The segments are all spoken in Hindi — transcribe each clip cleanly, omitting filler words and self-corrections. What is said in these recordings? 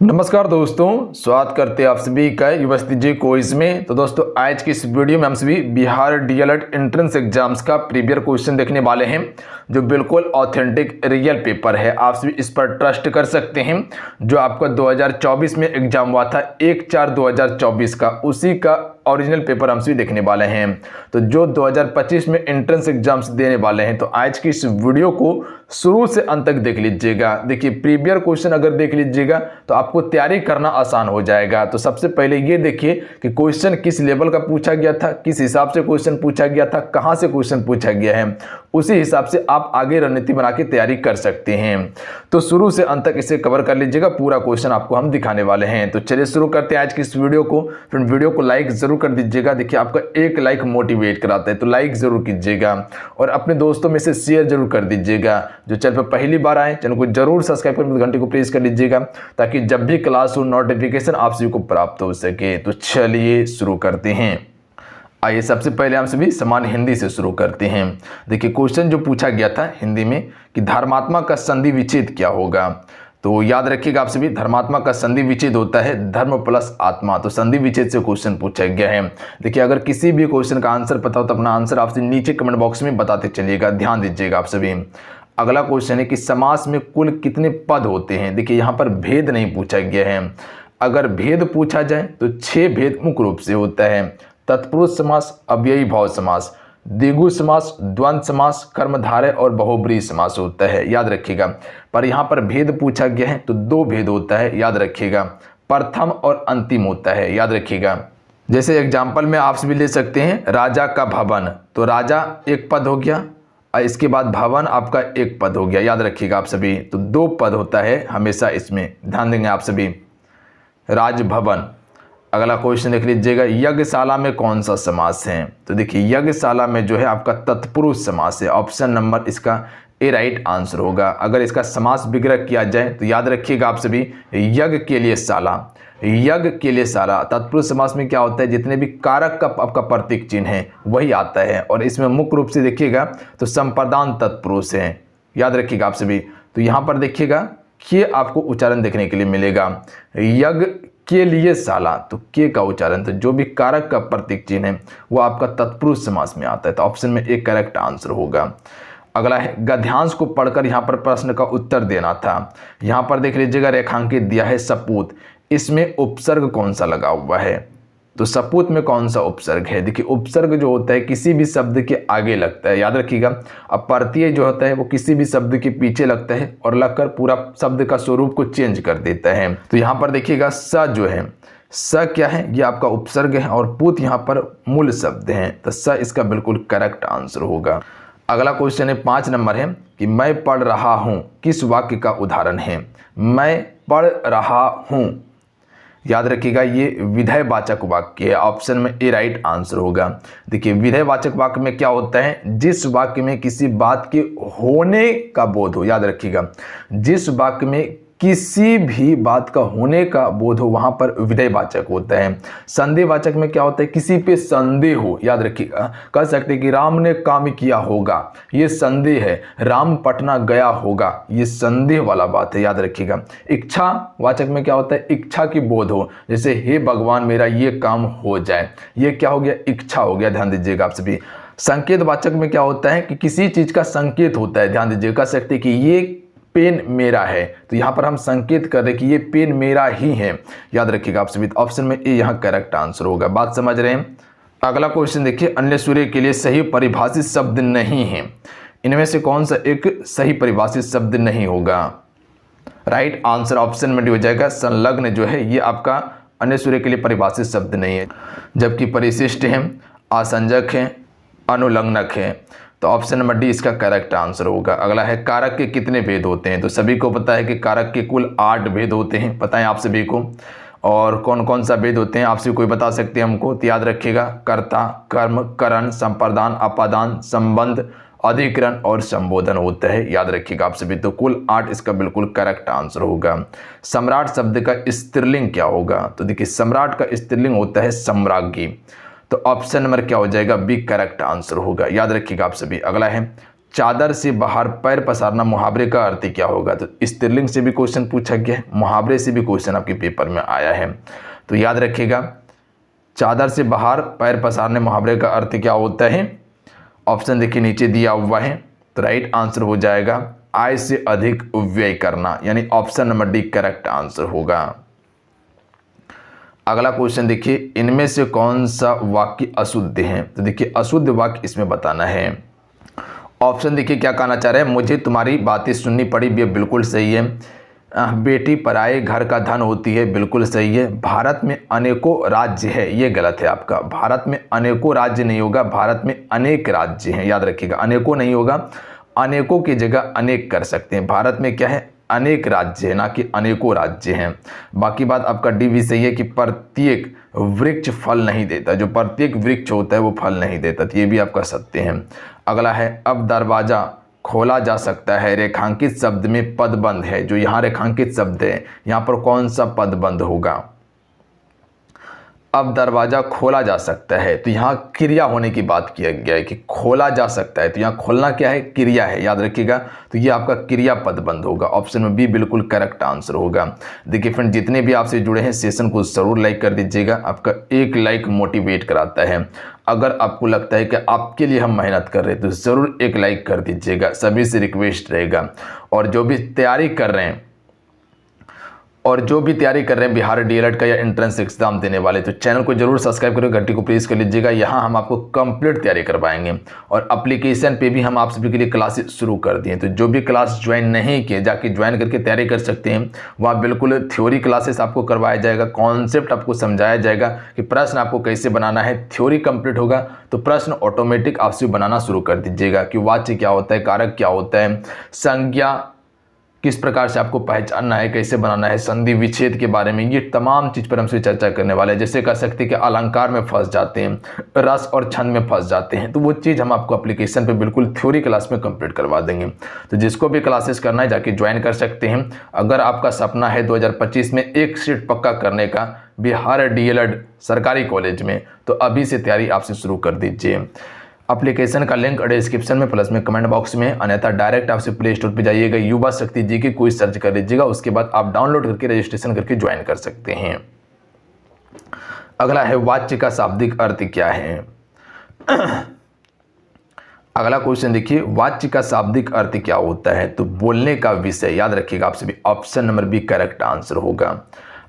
नमस्कार दोस्तों, स्वागत करते हैं आप सभी का यूनिवर्सिटी जी क्विज में। तो दोस्तों आज की इस वीडियो में हम सभी बिहार डीएलएड एंट्रेंस एग्जाम्स का प्रीवियस क्वेश्चन देखने वाले हैं, जो बिल्कुल ऑथेंटिक रियल पेपर है। आप सभी इस पर ट्रस्ट कर सकते हैं। जो आपका 2024 में एग्जाम हुआ था 1/4/2024 का, उसी का ओरिजिनल पेपर हम सभी देखने वाले हैं। तो जो 2025 में एंट्रेंस एग्जाम्स देने वाले हैं, तो आज की इस वीडियो को शुरू से अंत तक देख लीजिएगा। देखिए प्रीवियस क्वेश्चन अगर देख लीजिएगा तो आपको तैयारी करना आसान हो जाएगा। तो सबसे पहले ये देखिए कि क्वेश्चन किस लेवल का पूछा गया था, किस हिसाब से क्वेश्चन पूछा गया था, कहां से क्वेश्चन पूछा गया है, उसी हिसाब से आप आगे रणनीति बना के तैयारी कर सकते हैं। तो शुरू से अंत तक इसे कवर कर लीजिएगा, पूरा क्वेश्चन आपको हम दिखाने वाले हैं। तो चलिए शुरू करते हैं आज की इस वीडियो को। फ्रेंड वीडियो को लाइक जरूर कर दीजिएगा। देखिए आपका एक लाइक मोटिवेट कराता है, तो लाइक जरूर कीजिएगा और अपने दोस्तों में से शेयर जरूर कर दीजिएगा। जो चैनल पर पहली बार आए, चैनल को जरूर सब्सक्राइब कर घंटे को प्रेस कर लीजिएगा, ताकि जब भी क्लास हो नोटिफिकेशन आप सभी को प्राप्त हो सके। तो चलिए शुरू करते हैं। आइए सबसे पहले हम सभी समान हिंदी से शुरू करते हैं। देखिए क्वेश्चन जो पूछा गया था हिंदी में कि धर्मात्मा का संधि विच्छेद क्या होगा। तो याद रखिएगा आप सभी, धर्मात्मा का संधि विच्छेद होता है धर्म प्लस आत्मा। तो संधि विच्छेद से क्वेश्चन पूछा गया है। देखिए अगर किसी भी क्वेश्चन का आंसर पता हो तो अपना आंसर आपसे नीचे कमेंट बॉक्स में बताते चलिएगा, ध्यान दीजिएगा आप सभी। अगला क्वेश्चन है कि समास में कुल कितने पद होते हैं। देखिए यहाँ पर भेद नहीं पूछा गया है। अगर भेद पूछा जाए तो 6 भेद मुख्य रूप से होता है। तत्पुरुष समास, अव्ययी भाव समास, द्विगु समास, द्वंद्व समास, कर्मधारय और बहुब्रीहि समास होता है, याद रखिएगा। पर यहाँ पर भेद पूछा गया है तो 2 भेद होता है, याद रखिएगा। प्रथम और अंतिम होता है, याद रखिएगा। जैसे एग्जाम्पल में आप सभी ले सकते हैं राजा का भवन, तो राजा एक पद हो गया और इसके बाद भवन आपका एक पद हो गया, याद रखिएगा आप सभी। तो 2 पद होता है हमेशा, इसमें ध्यान देंगे आप सभी। राजभवन। अगला क्वेश्चन देख लीजिएगा, यज्ञशाला में कौन सा समास है। तो देखिए यज्ञशाला में जो है आपका तत्पुरुष समास है। ऑप्शन नंबर इसका ए राइट आंसर होगा। अगर इसका समास विग्रह किया जाए तो याद रखिएगा आप सभी, यज्ञ के लिए शाला, यज्ञ के लिए शाला। तत्पुरुष समास में क्या होता है, जितने भी कारक का आपका प्रतीक चिन्ह है वही आता है। और इसमें मुख्य रूप से देखिएगा तो संप्रदान तत्पुरुष है, याद रखिएगा आप सभी। तो यहाँ पर देखिएगा ये आपको उच्चारण देखने के लिए मिलेगा, यज्ञ के लिए शाला। तो के का उच्चारण, तो जो भी कारक का प्रतीक चिन्ह है वो आपका तत्पुरुष समास में आता है। तो ऑप्शन में एक करेक्ट आंसर होगा। अगला है गद्यांश को पढ़कर यहाँ पर प्रश्न का उत्तर देना था। यहाँ पर देख लीजिएगा रेखांकित दिया है सपूत, इसमें उपसर्ग कौन सा लगा हुआ है। तो सपूत में कौन सा उपसर्ग है। देखिए उपसर्ग जो होता है किसी भी शब्द के आगे लगता है, याद रखिएगा। अब प्रत्यय जो होता है वो किसी भी शब्द के पीछे लगता है और लगकर पूरा शब्द का स्वरूप को चेंज कर देता है। तो यहाँ पर देखिएगा स जो है, स क्या है, ये आपका उपसर्ग है और पूत यहाँ पर मूल शब्द है। तो स इसका बिल्कुल करेक्ट आंसर होगा। अगला क्वेश्चन है 5 नंबर है कि मैं पढ़ रहा हूँ किस वाक्य का उदाहरण है। मैं पढ़ रहा हूँ, याद रखिएगा ये विधेयवाचक वाक्य है। ऑप्शन में ए राइट आंसर होगा। देखिए विधेयवाचक वाक्य में क्या होता है, जिस वाक्य में किसी बात के होने का बोध हो, याद रखिएगा। जिस वाक्य में किसी भी बात का होने का बोध हो वहां पर विधेयवाचक होता है। संदेहवाचक में क्या होता है, किसी पे संदेह हो, याद रखिएगा। कह सकते हैं कि राम ने काम किया होगा, ये संदेह है। राम पटना गया होगा, ये संदेह वाला बात है, याद रखिएगा। इच्छा वाचक में क्या होता है, इच्छा की बोध हो, जैसे हे भगवान मेरा ये काम हो जाए, ये क्या हो गया, इच्छा हो गया, ध्यान दीजिएगा आप सभी। संकेत वाचक में क्या होता है कि किसी चीज का संकेत होता है, ध्यान दीजिएगा। कह सकते कि ये पेन मेरा है, तो यहाँ पर हम संकेत कर रहे कि ये पेन मेरा ही है, याद रखिएगा आप सभी। ऑप्शन में ए यहाँ करेक्ट आंसर होगा। बात समझ रहे हैं। अगला क्वेश्चन देखिए, अन्य सूर्य के लिए सही परिभाषित शब्द नहीं है। इनमें से कौन सा एक सही परिभाषित शब्द नहीं होगा। राइट आंसर ऑप्शन में हो जाएगा संलग्न जो है ये आपका अन्य सूर्य के लिए परिभाषित शब्द नहीं है, जबकि परिशिष्ट है, आसंजक है, अनुलग्नक है। तो ऑप्शन नंबर डी इसका करेक्ट आंसर होगा। अगला है कारक के कितने भेद होते हैं। तो सभी को पता है कि कारक के कुल 8 भेद होते हैं, पता है आप सभी को। और कौन कौन सा भेद होते हैं आप सभी कोई बता सकते हैं हमको, तो याद रखिएगा कर्ता, कर्म, करण, संप्रदान, अपादान, संबंध, अधिकरण और संबोधन होता है, याद रखिएगा आप सभी। तो कुल 8 इसका बिल्कुल करेक्ट आंसर होगा। सम्राट शब्द का स्त्रीलिंग क्या होगा। तो देखिए सम्राट का स्त्रीलिंग होता है सम्राज्ञी। तो ऑप्शन नंबर क्या हो जाएगा, बी करेक्ट आंसर होगा, याद रखिएगा आप सभी। अगला है चादर से बाहर पैर पसारना मुहावरे का अर्थ क्या होगा। तो स्त्रीलिंग से भी क्वेश्चन पूछा गया है, मुहावरे से भी क्वेश्चन आपके पेपर में आया है। तो याद रखिएगा, चादर से बाहर पैर पसारने मुहावरे का अर्थ क्या होता है। ऑप्शन देखिए नीचे दिया हुआ है। तो राइट आंसर हो जाएगा आय से अधिक व्यय करना, यानी option number D correct answer होगा। अगला क्वेश्चन देखिए, इनमें से कौन सा वाक्य अशुद्ध है। तो देखिए अशुद्ध वाक्य इसमें बताना है। ऑप्शन देखिए क्या कहना चाह रहे हैं, मुझे तुम्हारी बातें सुननी पड़ी, ये बिल्कुल सही है। बेटी पराए घर का धन होती है, बिल्कुल सही है। भारत में अनेकों राज्य है, ये गलत है आपका। भारत में अनेकों राज्य नहीं होगा, भारत में अनेक राज्य हैं, याद रखिएगा। अनेकों नहीं होगा, अनेकों की जगह अनेक कर सकते हैं। भारत में क्या है, अनेक राज्य है, ना कि अनेकों राज्य हैं। बाकी बात आपका डी भी सही है कि प्रत्येक वृक्ष फल नहीं देता, जो प्रत्येक वृक्ष होता है वो फल नहीं देता, तो ये भी आपका सत्य है। अगला है, अब दरवाजा खोला जा सकता है, रेखांकित शब्द में पदबंध है। जो यहाँ रेखांकित शब्द है, यहाँ पर कौन सा पदबंध होगा। अब दरवाजा खोला जा सकता है, तो यहाँ क्रिया होने की बात किया गया है कि खोला जा सकता है, तो यहाँ खोलना क्या है, क्रिया है, याद रखिएगा। तो ये आपका क्रिया पदबंध होगा। ऑप्शन में बी बिल्कुल करेक्ट आंसर होगा। देखिए फ्रेंड, जितने भी आपसे जुड़े हैं सेशन को जरूर लाइक कर दीजिएगा, आपका एक लाइक मोटिवेट कराता है। अगर आपको लगता है कि आपके लिए हम मेहनत कर रहे हैं तो ज़रूर एक लाइक कर दीजिएगा, सभी से रिक्वेस्ट रहेगा। और जो भी तैयारी कर रहे हैं बिहार डीएलएड का या एंट्रेंस एग्जाम देने वाले, तो चैनल को जरूर सब्सक्राइब करके घंटी को प्रेस कर लीजिएगा। यहाँ हम आपको कंप्लीट तैयारी करवाएंगे और एप्लीकेशन पे भी हम आप सभी के लिए क्लासेस शुरू कर दिए। तो जो भी क्लास ज्वाइन नहीं किए, जाके ज्वाइन करके तैयारी कर सकते हैं। वहाँ बिल्कुल थ्योरी क्लासेस आपको करवाया जाएगा, कॉन्सेप्ट आपको समझाया जाएगा कि प्रश्न आपको कैसे बनाना है। थ्योरी कंप्लीट होगा तो प्रश्न ऑटोमेटिक आपसे बनाना शुरू कर दीजिएगा कि वाच्य क्या होता है, कारक क्या होता है, संज्ञा किस प्रकार से आपको पहचानना है, कैसे बनाना है, संधि विच्छेद के बारे में, ये तमाम चीज़ पर हमसे चर्चा करने वाले हैं। जैसे कह सकते हैं कि अलंकार में फंस जाते हैं, रस और छंद में फंस जाते हैं, तो वो चीज़ हम आपको एप्लीकेशन पे बिल्कुल थ्योरी क्लास में कंप्लीट करवा देंगे। तो जिसको भी क्लासेस करना है जाके ज्वाइन कर सकते हैं। अगर आपका सपना है 2025 में एक सीट पक्का करने का बिहार डीएलएड सरकारी कॉलेज में, तो अभी से तैयारी आपसे शुरू कर दीजिए। एप्लीकेशन का लिंक डिस्क्रिप्शन में प्लस में कमेंट बॉक्स में, अन्यथा डायरेक्ट आपसे प्ले स्टोर पे जाइएगा, युवा शक्ति जी की कोई सर्च कर लीजिएगा, उसके बाद आप डाउनलोड करके रजिस्ट्रेशन करके ज्वाइन कर सकते हैं। अगला है, वाच्य का शाब्दिक अर्थ क्या है। अगला क्वेश्चन देखिए, वाच्य का शाब्दिक अर्थ क्या होता है। तो बोलने का विषय, याद रखिएगा आप सभी, option number B correct answer होगा।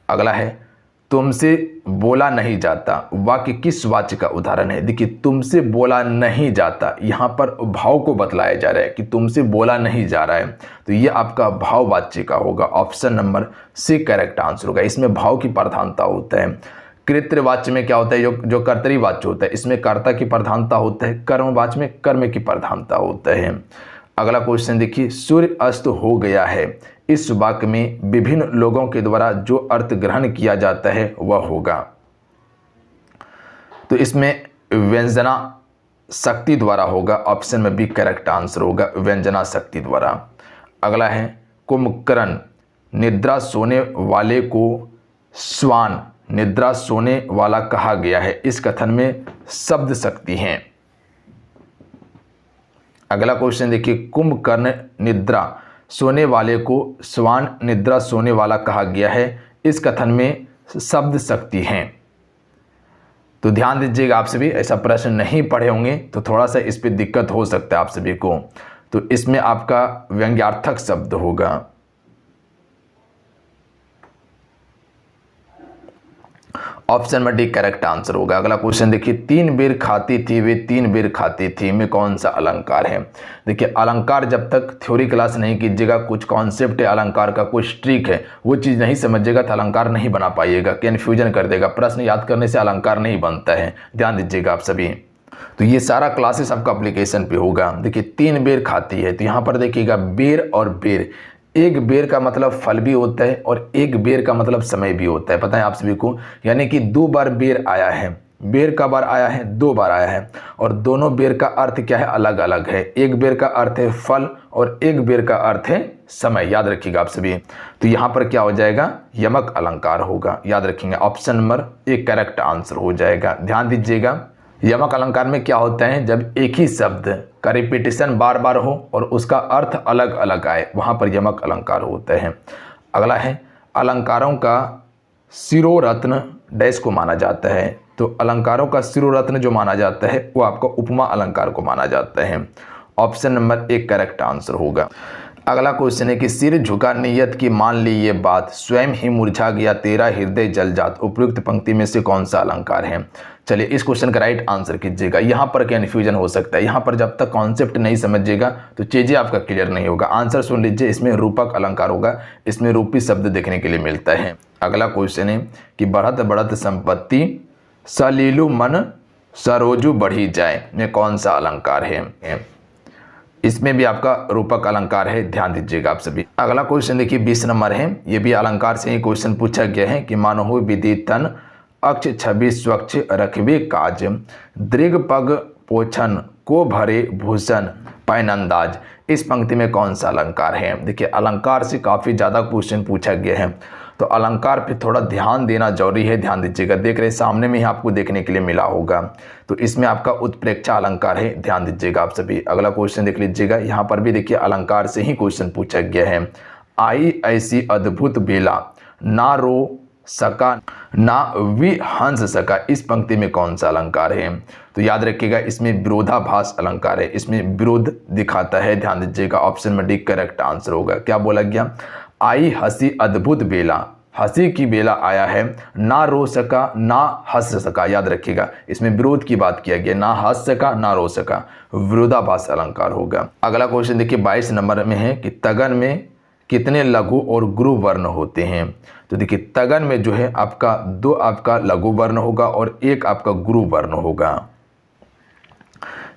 अगला है, तुमसे बोला नहीं जाता, वाक्य किस वाच्य का उदाहरण है। देखिए तुमसे बोला नहीं जाता, यहाँ पर भाव को बतलाया जा रहा है कि तुमसे बोला नहीं जा रहा है, तो ये आपका भाव वाच्य का होगा। Option number C correct answer होगा। इसमें भाव की प्रधानता होता है। कृत्यवाच्य में क्या होता है, जो कर्तरी वाच्य होता है, इसमें कर्ता की प्रधानता होता है। कर्मवाच्य में कर्म की प्रधानता होता है। अगला क्वेश्चन देखिए, सूर्य अस्त हो गया है, इस वाक्य में विभिन्न लोगों के द्वारा जो अर्थ ग्रहण किया जाता है वह होगा। तो इसमें व्यंजना शक्ति द्वारा होगा। ऑप्शन में बी करेक्ट आंसर होगा, व्यंजना शक्ति द्वारा। अगला है, कुंभकर्ण निद्रा सोने वाले को श्वान निद्रा सोने वाला कहा गया है, इस कथन में शब्द शक्ति है। अगला क्वेश्चन देखिए, कुंभकर्ण निद्रा सोने वाले को श्वान निद्रा सोने वाला कहा गया है, इस कथन में शब्द शक्ति है। तो ध्यान दीजिएगा, आप सभी ऐसा प्रश्न नहीं पढ़े होंगे तो थोड़ा सा इस पे दिक्कत हो सकता है आप सभी को। तो इसमें आपका व्यंग्यार्थक शब्द होगा। ऑप्शन में डी करेक्ट आंसर होगा। अगला क्वेश्चन देखिए, 3 बेर खाती थी वे 3 बेर खाती थी में कौन सा अलंकार है। देखिए अलंकार जब तक थ्योरी क्लास नहीं कीजिएगा, कुछ कॉन्सेप्ट है अलंकार का, कुछ ट्रिक है, वो चीज़ नहीं समझिएगा तो अलंकार नहीं बना पाइएगा, कन्फ्यूजन कर देगा। प्रश्न याद करने से अलंकार नहीं बनता है, ध्यान दीजिएगा आप सभी। तो ये सारा क्लासेस आपका एप्लीकेशन पे होगा। देखिए 3 बेर खाती है, तो यहाँ पर देखिएगा बेर और बेर, एक बेर का मतलब फल भी होता है और एक बेर का मतलब समय भी होता है, पता है आप सभी को। यानी कि 2 बार बेर आया है, बेर का बार आया है, 2 बार आया है, और दोनों बेर का अर्थ क्या है, अलग अलग है। एक बेर का अर्थ है फल और एक बेर का अर्थ है समय, याद रखिएगा आप सभी। तो यहाँ पर क्या हो जाएगा, यमक अलंकार होगा, याद रखेंगे। Option number A correct answer हो जाएगा। ध्यान दीजिएगा, यमक अलंकार में क्या होता है, जब एक ही शब्द का रिपीटिशन बार बार हो और उसका अर्थ अलग अलग आए, वहाँ पर यमक अलंकार होता है। अगला है अलंकारों का शिरोरत्न डैश को माना जाता है। तो अलंकारों का शिरोरत्न जो माना जाता है वो आपका उपमा अलंकार को माना जाता है। ऑप्शन नंबर 1 करेक्ट आंसर होगा। अगला क्वेश्चन है कि सिर झुका नियत की मान ली ये बात, स्वयं ही मुरझा गया तेरा हृदय जल जात, उपयुक्त पंक्ति में से कौन सा अलंकार है। चलिए इस क्वेश्चन का राइट आंसर कीजिएगा। यहाँ पर कन्फ्यूजन हो सकता है, यहाँ पर जब तक कॉन्सेप्ट नहीं समझिएगा तो चीज़ें आपका क्लियर नहीं होगा। आंसर सुन लीजिए, इसमें रूपक अलंकार होगा, इसमें रूपी शब्द देखने के लिए मिलता है। अगला क्वेश्चन है कि बढ़त बढ़त संपत्ति सलीलु मन सरोजु बढ़ी जाए में कौन सा अलंकार है। इसमें भी आपका रूपक अलंकार है, ध्यान दीजिएगा आप सभी। अगला क्वेश्चन देखिए 20 नंबर है, ये भी अलंकार से ही क्वेश्चन पूछा गया है कि मानो विधि तन अक्ष छवि स्वच्छ रखबे काज, दृग पग पोछन को भरे भूषण पैन अंदाज। इस पंक्ति में कौन सा अलंकार है। देखिए अलंकार से काफ़ी ज़्यादा क्वेश्चन पूछा गया है, तो अलंकार पे थोड़ा ध्यान देना जरूरी है, ध्यान दीजिएगा। देख रहे सामने में ही आपको देखने के लिए मिला होगा, तो इसमें आपका उत्प्रेक्षा अलंकार है, ध्यान दीजिएगा आप सभी। अगला क्वेश्चन देख लीजिएगा, यहाँ पर भी देखिए अलंकार से ही क्वेश्चन पूछा गया है। आई ऐसी अद्भुत बेला, ना रो सका ना विहंस सका, इस पंक्ति में कौन सा अलंकार है। तो याद रखिएगा इसमें विरोधाभास अलंकार है, इसमें विरोध दिखाता है, ध्यान दीजिएगा। ऑप्शन में डी करेक्ट आंसर होगा। क्या बोला गया, आई हंसी अद्भुत बेला, हंसी की बेला आया है, ना रो सका ना हंस सका। याद रखिएगा इसमें विरोध की बात किया गया, ना हंस सका ना रो सका, विरोधाभास अलंकार होगा। अगला क्वेश्चन देखिए 22 नंबर में है कि तगन में कितने लघु और गुरु वर्ण होते हैं। तो देखिए तगन में जो है आपका 2 आपका लघु वर्ण होगा और 1 आपका गुरु वर्ण होगा।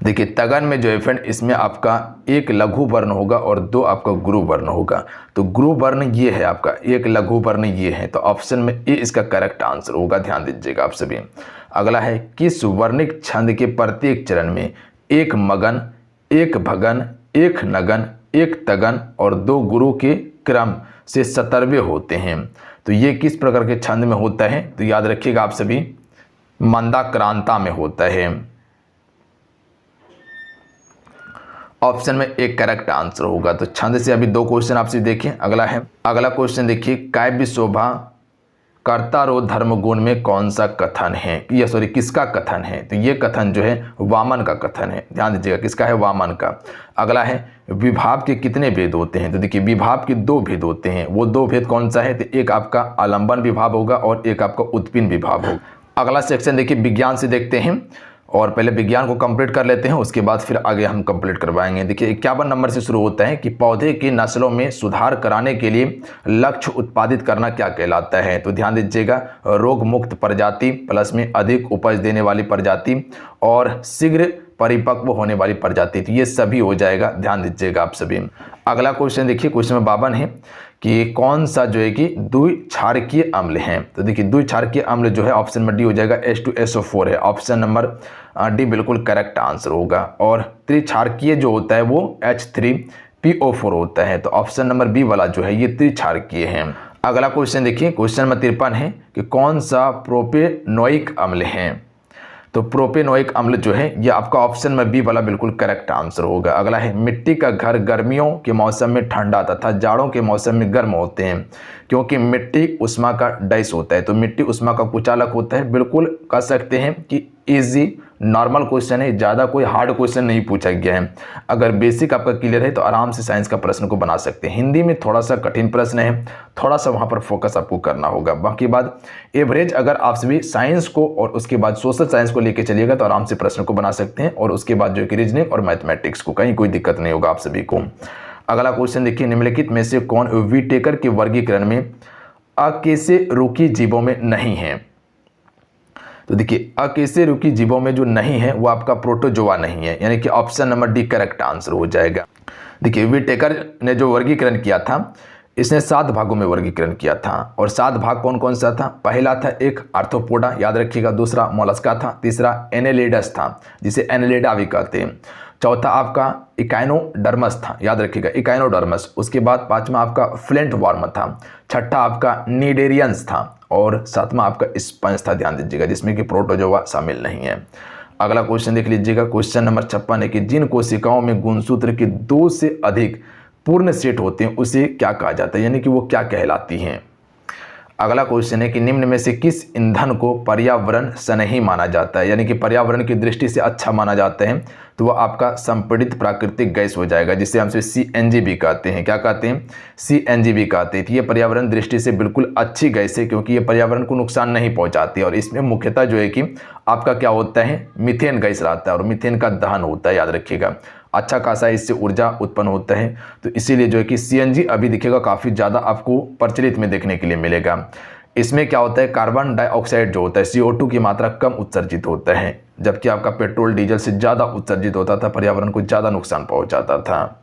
देखिए तगन में जो है फ्रेंड, इसमें आपका 1 लघु वर्ण होगा और 2 आपका गुरु वर्ण होगा। तो गुरु वर्ण ये है आपका, 1 लघु वर्ण ये है, तो ऑप्शन में ए इसका करेक्ट आंसर होगा, ध्यान दीजिएगा आप सभी। अगला है किस वर्णिक छंद के प्रत्येक चरण में 1 मगन 1 भगन 1 नगन 1 तगन और 2 गुरु के क्रम से 17वें होते हैं। तो ये किस प्रकार के छंद में होता है। तो याद रखिएगा आप सभी, मंदाक्रांता में होता है। ऑप्शन में 1 करेक्ट आंसर होगा। तो छंद से अभी 2 क्वेश्चन आपसे देखें। अगला क्वेश्चन देखिए, काव्य शोभा कर्ता रो धर्म गुण में कौन सा कथन है, ये सॉरी किसका कथन है। तो ये कथन जो है वामन का कथन है, ध्यान दीजिएगा किसका है, वामन का। अगला है विभाव के कितने भेद होते हैं। तो देखिए विभाव के 2 भेद होते हैं, वो 2 भेद कौन सा है। तो 1 आपका आलंबन विभाव होगा और 1 आपका उत्पीन विभाव होगा। अगला सेक्शन देखिए विज्ञान से देखते हैं, और पहले विज्ञान को कंप्लीट कर लेते हैं, उसके बाद फिर आगे हम कंप्लीट करवाएंगे। देखिए 51 नंबर से शुरू होता है कि पौधे की नस्लों में सुधार कराने के लिए लक्ष्य उत्पादित करना क्या कहलाता है। तो ध्यान दीजिएगा, रोग मुक्त प्रजाति प्लस में अधिक उपज देने वाली प्रजाति और शीघ्र परिपक्व होने वाली प्रजाति, तो ये सभी हो जाएगा, ध्यान दीजिएगा आप सभी। अगला क्वेश्चन देखिए, क्वेश्चन नंबर 52 है कि कौन सा जो है कि द्विक्षारकीय अम्ल है। तो देखिए द्विक्षारकीय अम्ल जो है ऑप्शन नंबर डी हो जाएगा, H2SO4 है। ऑप्शन नंबर डी बिल्कुल करेक्ट आंसर होगा। और त्रिक्षारकीय जो होता है वो H3PO4 होता है। तो ऑप्शन नंबर बी वाला जो है ये त्रिक्षारकीय है। अगला क्वेश्चन देखिए, क्वेश्चन नंबर 53 है कि कौन सा प्रोपेनोइक अम्ल है। तो प्रोपेनोइक अम्ल जो है ये आपका ऑप्शन में बी वाला बिल्कुल करेक्ट आंसर होगा। अगला है मिट्टी का घर गर्मियों के मौसम में ठंडा तथा जाड़ों के मौसम में गर्म होते हैं, क्योंकि मिट्टी उष्मा का डैश होता है। तो मिट्टी उष्मा का कुचालक होता है। बिल्कुल कह सकते हैं कि इजी नॉर्मल क्वेश्चन है, ज़्यादा कोई हार्ड क्वेश्चन नहीं पूछा गया है। अगर बेसिक आपका क्लियर है तो आराम से साइंस का प्रश्न को बना सकते हैं। हिंदी में थोड़ा सा कठिन प्रश्न है, थोड़ा सा वहाँ पर फोकस आपको करना होगा। बाकी बात एवरेज अगर आप सभी साइंस को और उसके बाद सोशल साइंस को लेकर चलिएगा तो आराम से प्रश्न को बना सकते हैं, और उसके बाद जो कि रीजनिंग और मैथमेटिक्स को कहीं कोई दिक्कत नहीं होगा आप सभी को। अगला क्वेश्चन देखिए, निम्नलिखित में से कौन व्हिटेकर के वर्गीकरण में अकेशेरुकी जीवों में नहीं है। तो देखिए अकेशेरुकी जीवों में जो नहीं है वो आपका प्रोटोजोआ नहीं है, यानी कि option number D correct answer हो जाएगा। देखिए व्हिटेकर ने जो वर्गीकरण किया था, इसने 7 भागों में वर्गीकरण किया था, और 7 भाग कौन कौन सा था। पहला था एक आर्थ्रोपोडा, याद रखिएगा। दूसरा मोलस्का था। तीसरा एनेलिडस था, जिसे एनेलिडा भी कहते हैं। चौथा आपका इकाइनोडर्मस था, याद रखिएगा इकाइनोडर्मस। उसके बाद 5वां आपका फ्लिंट वर्म था। छठा आपका नीडेरियंस था, और 7वां आपका स्पंज था, ध्यान दीजिएगा, जिसमें कि प्रोटोजोआ शामिल नहीं है। अगला क्वेश्चन देख लीजिएगा, क्वेश्चन नंबर 56 है कि जिन कोशिकाओं में गुणसूत्र के 2 से अधिक पूर्ण सेट होते हैं उसे क्या कहा जाता है, यानी कि वो क्या कहलाती हैं। अगला क्वेश्चन है कि निम्न में से किस ईंधन को पर्यावरण स्नेही माना जाता है, यानी कि पर्यावरण की दृष्टि से अच्छा माना जाता है, तो वह आपका संपीड़ित प्राकृतिक गैस हो जाएगा, जिसे हम CNG भी कहते हैं। क्या कहते हैं? CNG भी कहते हैं। तो ये पर्यावरण दृष्टि से बिल्कुल अच्छी गैस है, क्योंकि ये पर्यावरण को नुकसान नहीं पहुंचाती है और इसमें मुख्यतः जो है कि आपका क्या होता है, मीथेन गैस रहता है और मीथेन का दहन होता है, याद रखिएगा। अच्छा खासा इससे ऊर्जा उत्पन्न होता है, तो इसीलिए जो है कि CNG अभी दिखेगा काफ़ी ज़्यादा आपको प्रचलित में देखने के लिए मिलेगा। इसमें क्या होता है, कार्बन डाइऑक्साइड जो होता है CO2 की मात्रा कम उत्सर्जित होता है, जबकि आपका पेट्रोल डीजल से ज़्यादा उत्सर्जित होता था, पर्यावरण को ज़्यादा नुकसान पहुंचाता था।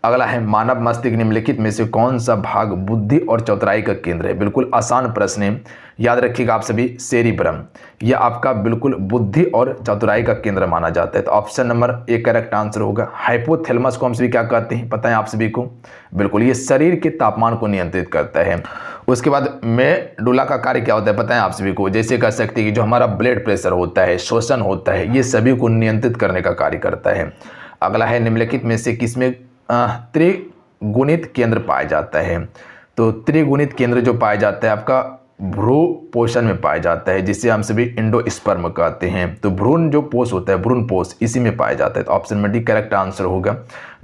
अगला है, मानव मस्तिष्क निम्नलिखित में से कौन सा भाग बुद्धि और चतुराई का केंद्र है। बिल्कुल आसान प्रश्न है, याद रखिएगा आप सभी। सेरिब्रम, यह आपका बिल्कुल बुद्धि और चतुराई का केंद्र माना जाता है। तो option number A correct answer होगा। हाइपोथैलेमस को हम सभी क्या कहते हैं, पता है आप सभी को? बिल्कुल, ये शरीर के तापमान को नियंत्रित करता है। उसके बाद मेडुला का कार्य क्या होता है, पता है आप सभी को? जैसे कह सकते हैं कि जो हमारा ब्लड प्रेशर होता है, श्वसन होता है, ये सभी को नियंत्रित करने का कार्य करता है। अगला है, निम्नलिखित में से किसमें त्रिगुणित केंद्र पाया जाता है। तो त्रिगुणित केंद्र जो पाया जाता है आपका भ्रू पोषण में पाया जाता है, जिसे हम सभी एंडोस्पर्म कहते हैं। तो भ्रूण जो पोष होता है, भ्रूण पोष, इसी में पाया जाता है। तो ऑप्शन में डी करेक्ट आंसर होगा,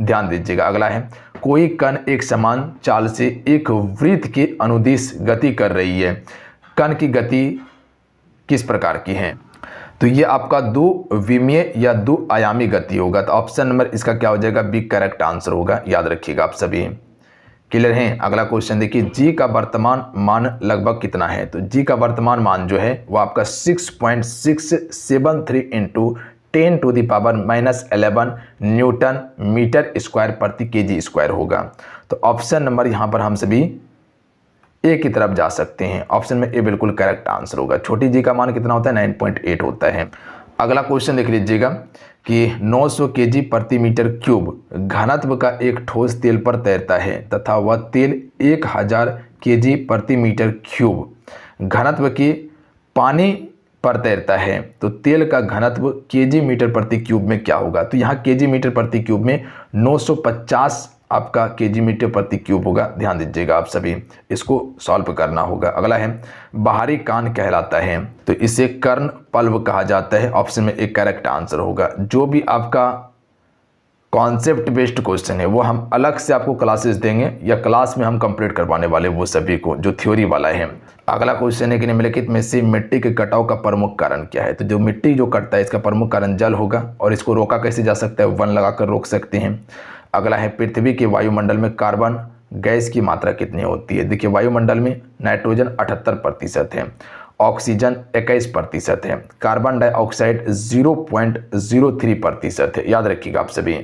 ध्यान दीजिएगा। अगला है, कोई कण एक समान चाल से एक वृत्त के अनुदिश गति कर रही है, कण की गति किस प्रकार की है। तो ये आपका द्विविमीय या द्विआयामी गति होगा। तो ऑप्शन नंबर इसका क्या हो जाएगा, बी करेक्ट आंसर होगा, याद रखिएगा आप सभी। क्लियर हैं? अगला क्वेश्चन देखिए, जी का वर्तमान मान लगभग कितना है। तो जी का वर्तमान मान जो है वो आपका 6.673 इंटू 10⁻⁻11 न्यूटन मीटर स्क्वायर प्रति केजी स्क्वायर होगा। तो ऑप्शन नंबर यहाँ पर हम सभी ए की तरफ जा सकते हैं। ऑप्शन में ए बिल्कुल करेक्ट आंसर होगा। छोटी जी का मान कितना होता है, 9.8 होता है। अगला क्वेश्चन देख लीजिएगा कि 900 केजी प्रति मीटर क्यूब घनत्व का एक ठोस तेल पर तैरता है तथा वह तेल 1000 केजी प्रति मीटर क्यूब घनत्व के पानी पर तैरता है, तो तेल का घनत्व केजी मीटर प्रति क्यूब में क्या होगा। तो यहाँ केजी मीटर प्रति क्यूब में 950 आपका केजी मीटर प्रति क्यूब होगा, ध्यान दीजिएगा आप सभी। इसको सॉल्व करना होगा। अगला है, बाहरी कान कहलाता है, तो इसे कर्ण पल्व कहा जाता है। ऑप्शन में एक करेक्ट आंसर होगा। जो भी आपका कॉन्सेप्ट बेस्ड क्वेश्चन है वो हम अलग से आपको क्लासेस देंगे, या क्लास में हम कंप्लीट करवाने वाले वो सभी को, जो थ्योरी वाला है। अगला क्वेश्चन है कि निम्नलिखित में से मिट्टी के कटाव का प्रमुख कारण क्या है। तो जो मिट्टी जो कटता है इसका प्रमुख कारण जल होगा, और इसको रोका कैसे जा सकता है, वन लगाकर रोक सकते हैं। अगला है, पृथ्वी के वायुमंडल में कार्बन गैस की मात्रा कितनी होती है। देखिए, वायुमंडल में नाइट्रोजन 78% है, ऑक्सीजन 21% है, कार्बन डाइऑक्साइड 0.03% है, याद रखिएगा आप सभी।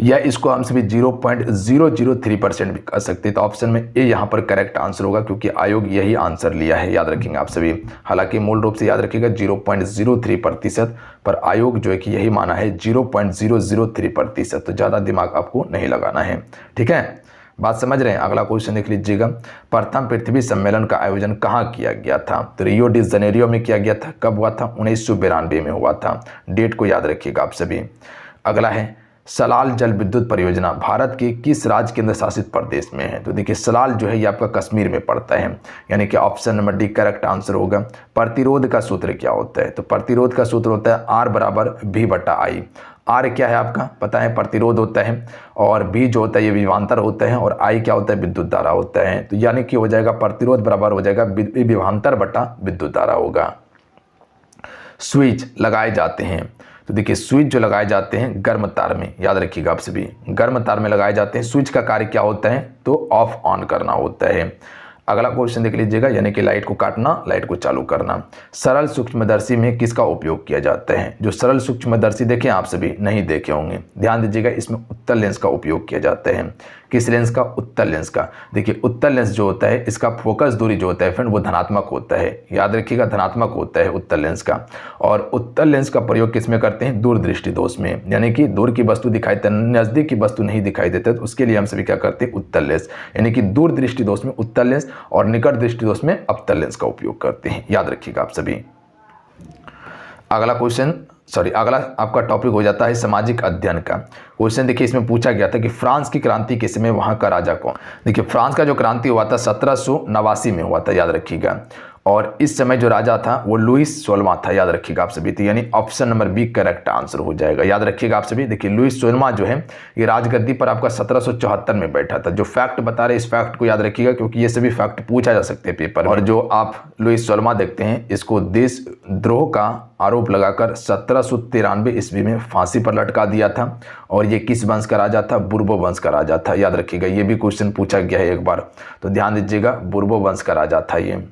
या इसको हम सभी 0.003% भी कह सकते हैं। तो ऑप्शन में ए यहाँ पर करेक्ट आंसर होगा, क्योंकि आयोग यही आंसर लिया है, याद रखेंगे आप सभी। हालांकि मूल रूप से याद रखिएगा 0.03%, पर आयोग जो है कि यही माना है 0.003%। तो ज़्यादा दिमाग आपको नहीं लगाना है, ठीक है, बात समझ रहे हैं। अगला क्वेश्चन देख लीजिएगा, प्रथम पृथ्वी सम्मेलन का आयोजन कहाँ किया गया था। तो रियो डी जनेरियो में किया गया था। कब हुआ था, 1992 में हुआ था। डेट को याद रखिएगा आप सभी। अगला है, सलाल जल विद्युत परियोजना भारत के किस राज्य केंद्र शासित प्रदेश में है। तो देखिए, सलाल जो है ये आपका कश्मीर में पड़ता है, यानी कि option number D correct answer होगा। प्रतिरोध का सूत्र क्या होता है। तो प्रतिरोध का सूत्र होता है R = V/I। R क्या है आपका पता है, प्रतिरोध होता है, और V जो होता है ये विभवांतर होता है, और I क्या होता है, विद्युत धारा होता है। तो यानी कि हो जाएगा प्रतिरोध बराबर हो जाएगा विभवांतर बटा विद्युत धारा होगा। स्विच लगाए जाते हैं, तो देखिए स्विच जो लगाए जाते हैं गर्म तार में, याद रखिएगा आप सभी, गर्म तार में लगाए जाते हैं। स्विच का कार्य क्या होता है, तो ऑफ ऑन करना होता है। अगला क्वेश्चन देख लीजिएगा, यानी कि लाइट को काटना, लाइट को चालू करना। सरल सूक्ष्मदर्शी में किसका उपयोग किया जाता है। जो सरल सूक्ष्मदर्शी देखें आप सभी नहीं देखे होंगे, ध्यान दीजिएगा, इसमें उत्तल लेंस का उपयोग किया जाता है। किस लेंस का, उत्तल लेंस का। देखिए उत्तल लेंस जो होता है इसका फोकस दूरी जो होता है फ्रेंड वो धनात्मक होता है, याद रखिएगा धनात्मक होता है उत्तल लेंस का। और उत्तल लेंस का प्रयोग किस में करते हैं, दूरदृष्टि दोष में, यानी कि दूर की वस्तु दिखाई देती, नज़दीक की वस्तु नहीं दिखाई देती, तो उसके लिए हम सभी क्या करते हैं, उत्तल लेंस, यानी कि दूरदृष्टि दोष में उत्तल लेंस और निकट दृष्टि दोष में अवतल लेंस का उपयोग करते हैं, याद रखिएगा आप सभी। अगला आपका टॉपिक हो जाता है सामाजिक अध्ययन का। क्वेश्चन देखिए, इसमें पूछा गया था कि फ्रांस की क्रांति के समय वहाँ का राजा कौन। देखिए, फ्रांस का जो क्रांति हुआ था 1789 में हुआ था, याद रखिएगा। और इस समय जो राजा था वो लुइस 16वां था, याद रखिएगा आप सभी। तो यानी option number B correct answer हो जाएगा, याद रखिएगा आप सभी। देखिए, लुइस 16वां जो है ये राजगद्दी पर आपका 1774 में बैठा था। जो फैक्ट बता रहे इस फैक्ट को याद रखिएगा, क्योंकि ये सभी फैक्ट पूछा जा सकते हैं पेपर में। और जो आप लुइस 16वां देखते हैं, इसको देशद्रोह का आरोप लगाकर 1793 ईस्वी में फांसी पर लटका दिया था। और ये किस वंश का राजा था? बुर्बो वंश का राजा था, याद रखिएगा। ये भी क्वेश्चन पूछा गया है एक बार, तो ध्यान दीजिएगा, बुर्बो वंश का राजा था ये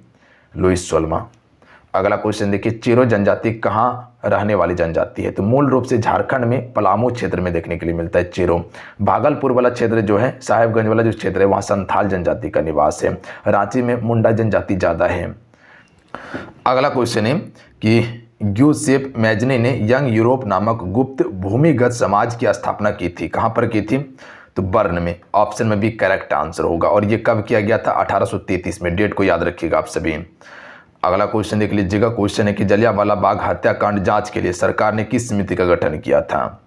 लुइस 16वां। अगला क्वेश्चन देखिए, चेरो जनजाति कहाँ रहने वाली जनजाति है? तो मूल रूप से झारखंड में पलामू क्षेत्र में देखने के लिए मिलता है चेरो। भागलपुर वाला क्षेत्र जो है, साहेबगंज वाला जो क्षेत्र है, वहाँ संथाल जनजाति का निवास है। रांची में मुंडा जनजाति ज़्यादा है। अगला क्वेश्चन है कि ग्यूसेप मैजनी ने यंग यूरोप नामक गुप्त भूमिगत समाज की स्थापना की थी। कहाँ पर की थी? तो बर्न में। ऑप्शन में भी करेक्ट आंसर होगा। और ये कब किया गया था? 1833 में। डेट को याद रखिएगा आप सभी। अगला क्वेश्चन देख लीजिएगा। क्वेश्चन है कि जलियांवाला बाग हत्याकांड जांच के लिए सरकार ने किस समिति का गठन किया था?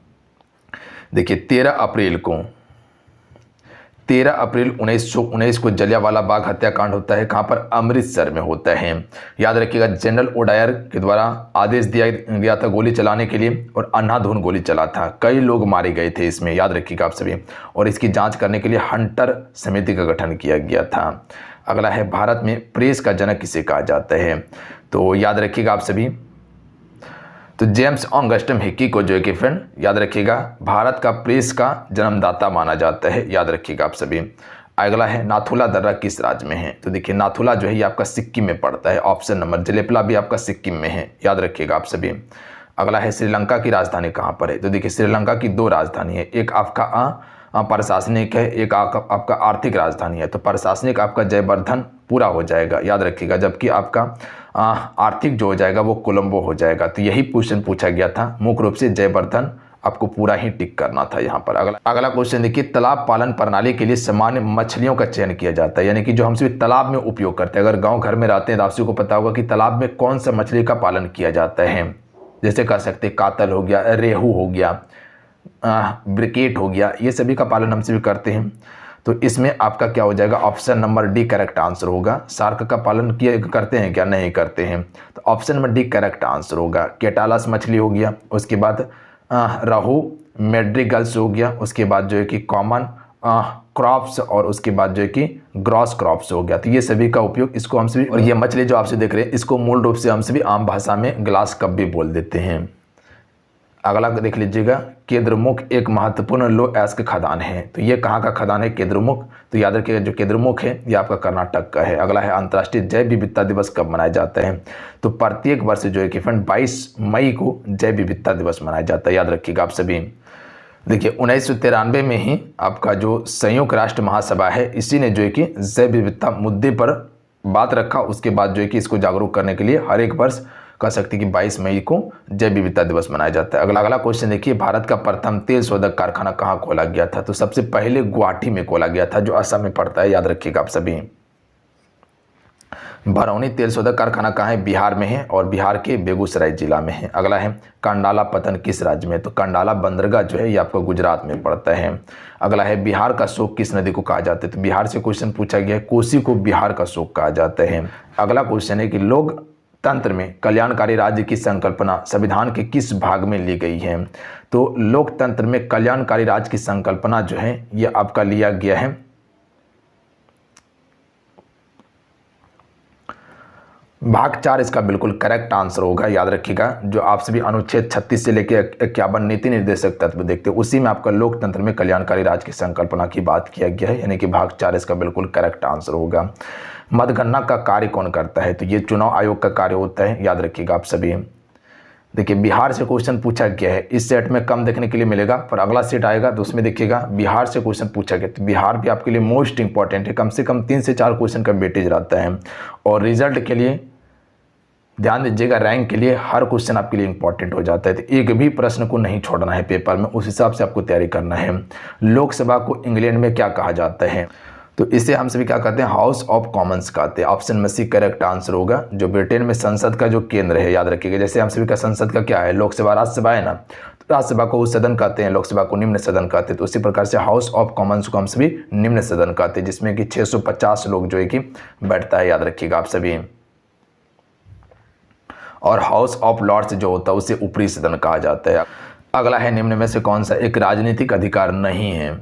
देखिए, 13 अप्रैल 1919 को जलियांवाला बाग हत्याकांड होता है। कहाँ पर? अमृतसर में होता है, याद रखिएगा। जनरल ओडायर के द्वारा आदेश दिया गया था गोली चलाने के लिए, और अंधाधुंध गोली चला था। कई लोग मारे गए थे इसमें, याद रखिएगा आप सभी। और इसकी जांच करने के लिए हंटर समिति का गठन किया गया था। अगला है, भारत में प्रेस का जनक किसे कहा जाता है? तो याद रखिएगा आप सभी, तो जेम्स ऑगस्टन हिकी को जो है कि फ्रेंड याद रखिएगा, भारत का प्रेस का जन्मदाता माना जाता है, याद रखिएगा आप सभी। अगला है, नाथुला दर्रा किस राज्य में है? तो देखिए, नाथुला जो है ये आपका सिक्किम में पड़ता है। ऑप्शन नंबर, जलेपला भी आपका सिक्किम में है, याद रखिएगा आप सभी। अगला है, श्रीलंका की राजधानी कहाँ पर है? तो देखिए, श्रीलंका की 2 राजधानी है, एक आपका प्रशासनिक है, एक आपका आर्थिक राजधानी है। तो प्रशासनिक आपका जयवर्धन पूरा हो जाएगा, याद रखिएगा, जबकि आपका आर्थिक जो हो जाएगा वो कोलंबो हो जाएगा। तो यही क्वेश्चन पूछा गया था, मुख्य रूप से जयवर्धन आपको पूरा ही टिक करना था यहाँ पर। अगला क्वेश्चन देखिए, तालाब पालन प्रणाली के लिए सामान्य मछलियों का चयन किया जाता है, यानी कि जो हम सभी तालाब में उपयोग करते हैं। अगर गाँव घर में रहते हैं तो आप सभी को पता होगा कि तालाब में कौन सा मछली का पालन किया जाता है। जैसे कह सकते हैं कातल हो गया, रेहू हो गया, ब्रिकेट हो गया, ये सभी का पालन हम सभी करते हैं। तो इसमें आपका क्या हो जाएगा? Option number D correct answer होगा। शार्क का पालन किया करते हैं क्या? नहीं करते हैं। तो option number D correct answer होगा। केटालस मछली हो गया, उसके बाद रहू, मेड्रिगल्स हो गया, उसके बाद जो है कि कॉमन क्रॉप्स, और उसके बाद जो है कि ग्रॉस क्रॉप्स हो गया। तो ये सभी का उपयोग इसको हम सभी, और ये मछली जो आपसे देख रहे हैं इसको मूल रूप से हम सभी आम भाषा में ग्लास कप भी बोल देते हैं। अगला देख लीजिएगा, केंद्रमुख एक महत्वपूर्ण लो एस्क खदान है। तो ये कहाँ का खदान है? केंद्रमुख। तो याद रखिएगा, जो केंद्रमुख है ये आपका कर्नाटक का है। अगला है, अंतर्राष्ट्रीय जैव विविधता दिवस कब मनाया जाता है? तो प्रत्येक वर्ष जो है कि फ्रेंड 22 मई को जैव विविधता दिवस मनाया जाता है, याद रखिएगा आप सभी। देखिए, 1993 में ही आपका जो संयुक्त राष्ट्र महासभा है, इसी ने जो है कि जैव विविधता मुद्दे पर बात रखा। उसके बाद जो है कि इसको जागरूक करने के लिए हर एक वर्ष कह सकते हैं कि 22 मई को जैव विविधता दिवस मनाया जाता है। अगला क्वेश्चन देखिए, भारत का प्रथम तेल शोधक कारखाना कहाँ खोला गया था? तो सबसे पहले गुवाहाटी में खोला गया था, जो असम में पड़ता है, याद रखिएगा आप सभी। बरौनी तेल शोधक कारखाना कहाँ है? बिहार में है, और बिहार के बेगूसराय जिला में है। अगला है, कंडाला पतन किस राज्य में? तो कंडाला बंदरगाह जो है ये आपका गुजरात में पड़ता है। अगला है, बिहार का शोक किस नदी को कहा जाता है? तो बिहार से क्वेश्चन पूछा गया है, कोसी को बिहार का शोक कहा जाता है। अगला क्वेश्चन है कि लोकतंत्र में कल्याणकारी राज्य की संकल्पना संविधान के किस भाग में ली गई है? तो लोकतंत्र में कल्याणकारी राज्य की संकल्पना जो है ये आपका लिया गया है भाग 4, इसका बिल्कुल करेक्ट आंसर होगा, याद रखिएगा। जो आप सभी अनुच्छेद 36 से लेकर 51 नीति निर्देशक तत्व देखते हैं, उसी में आपका लोकतंत्र में कल्याणकारी राज्य की संकल्पना की बात किया गया है, यानी कि भाग 4 इसका बिल्कुल करेक्ट आंसर होगा। मतगणना का कार्य कौन करता है? तो ये चुनाव आयोग का कार्य होता है, याद रखिएगा आप सभी। देखिए, बिहार से क्वेश्चन पूछा गया है, इस सेट में कम देखने के लिए मिलेगा, पर अगला सेट आएगा तो उसमें देखिएगा बिहार से क्वेश्चन पूछा गया। तो बिहार भी आपके लिए मोस्ट इंपॉर्टेंट है, कम से कम 3 से 4 क्वेश्चन का वेटेज रहता है। और रिजल्ट के लिए ध्यान दीजिएगा, रैंक के लिए हर क्वेश्चन आपके लिए इंपॉर्टेंट हो जाता है। तो एक भी प्रश्न को नहीं छोड़ना है पेपर में, उस हिसाब से आपको तैयारी करना है। लोकसभा को इंग्लैंड में क्या कहा जाता है? तो इसे हम सभी क्या कहते हैं, हाउस ऑफ कॉमन्स कहते हैं। ऑप्शन में सी करेक्ट आंसर होगा। जो ब्रिटेन में संसद का जो केंद्र है, याद रखिएगा, जैसे हम सभी का संसद का क्या है, लोकसभा राज्यसभा है ना, तो राज्यसभा को उच्च सदन कहते हैं, लोकसभा को निम्न सदन कहते हैं। तो उसी प्रकार से हाउस ऑफ कॉमन्स को हम सभी निम्न सदन कहते हैं, जिसमें कि 650 लोग जो है कि बैठता है, याद रखिएगा आप सभी। और हाउस ऑफ लॉर्ड्स जो होता है उसे ऊपरी सदन कहा जाता है। अगला है, निम्न में से कौन सा एक राजनीतिक अधिकार नहीं है।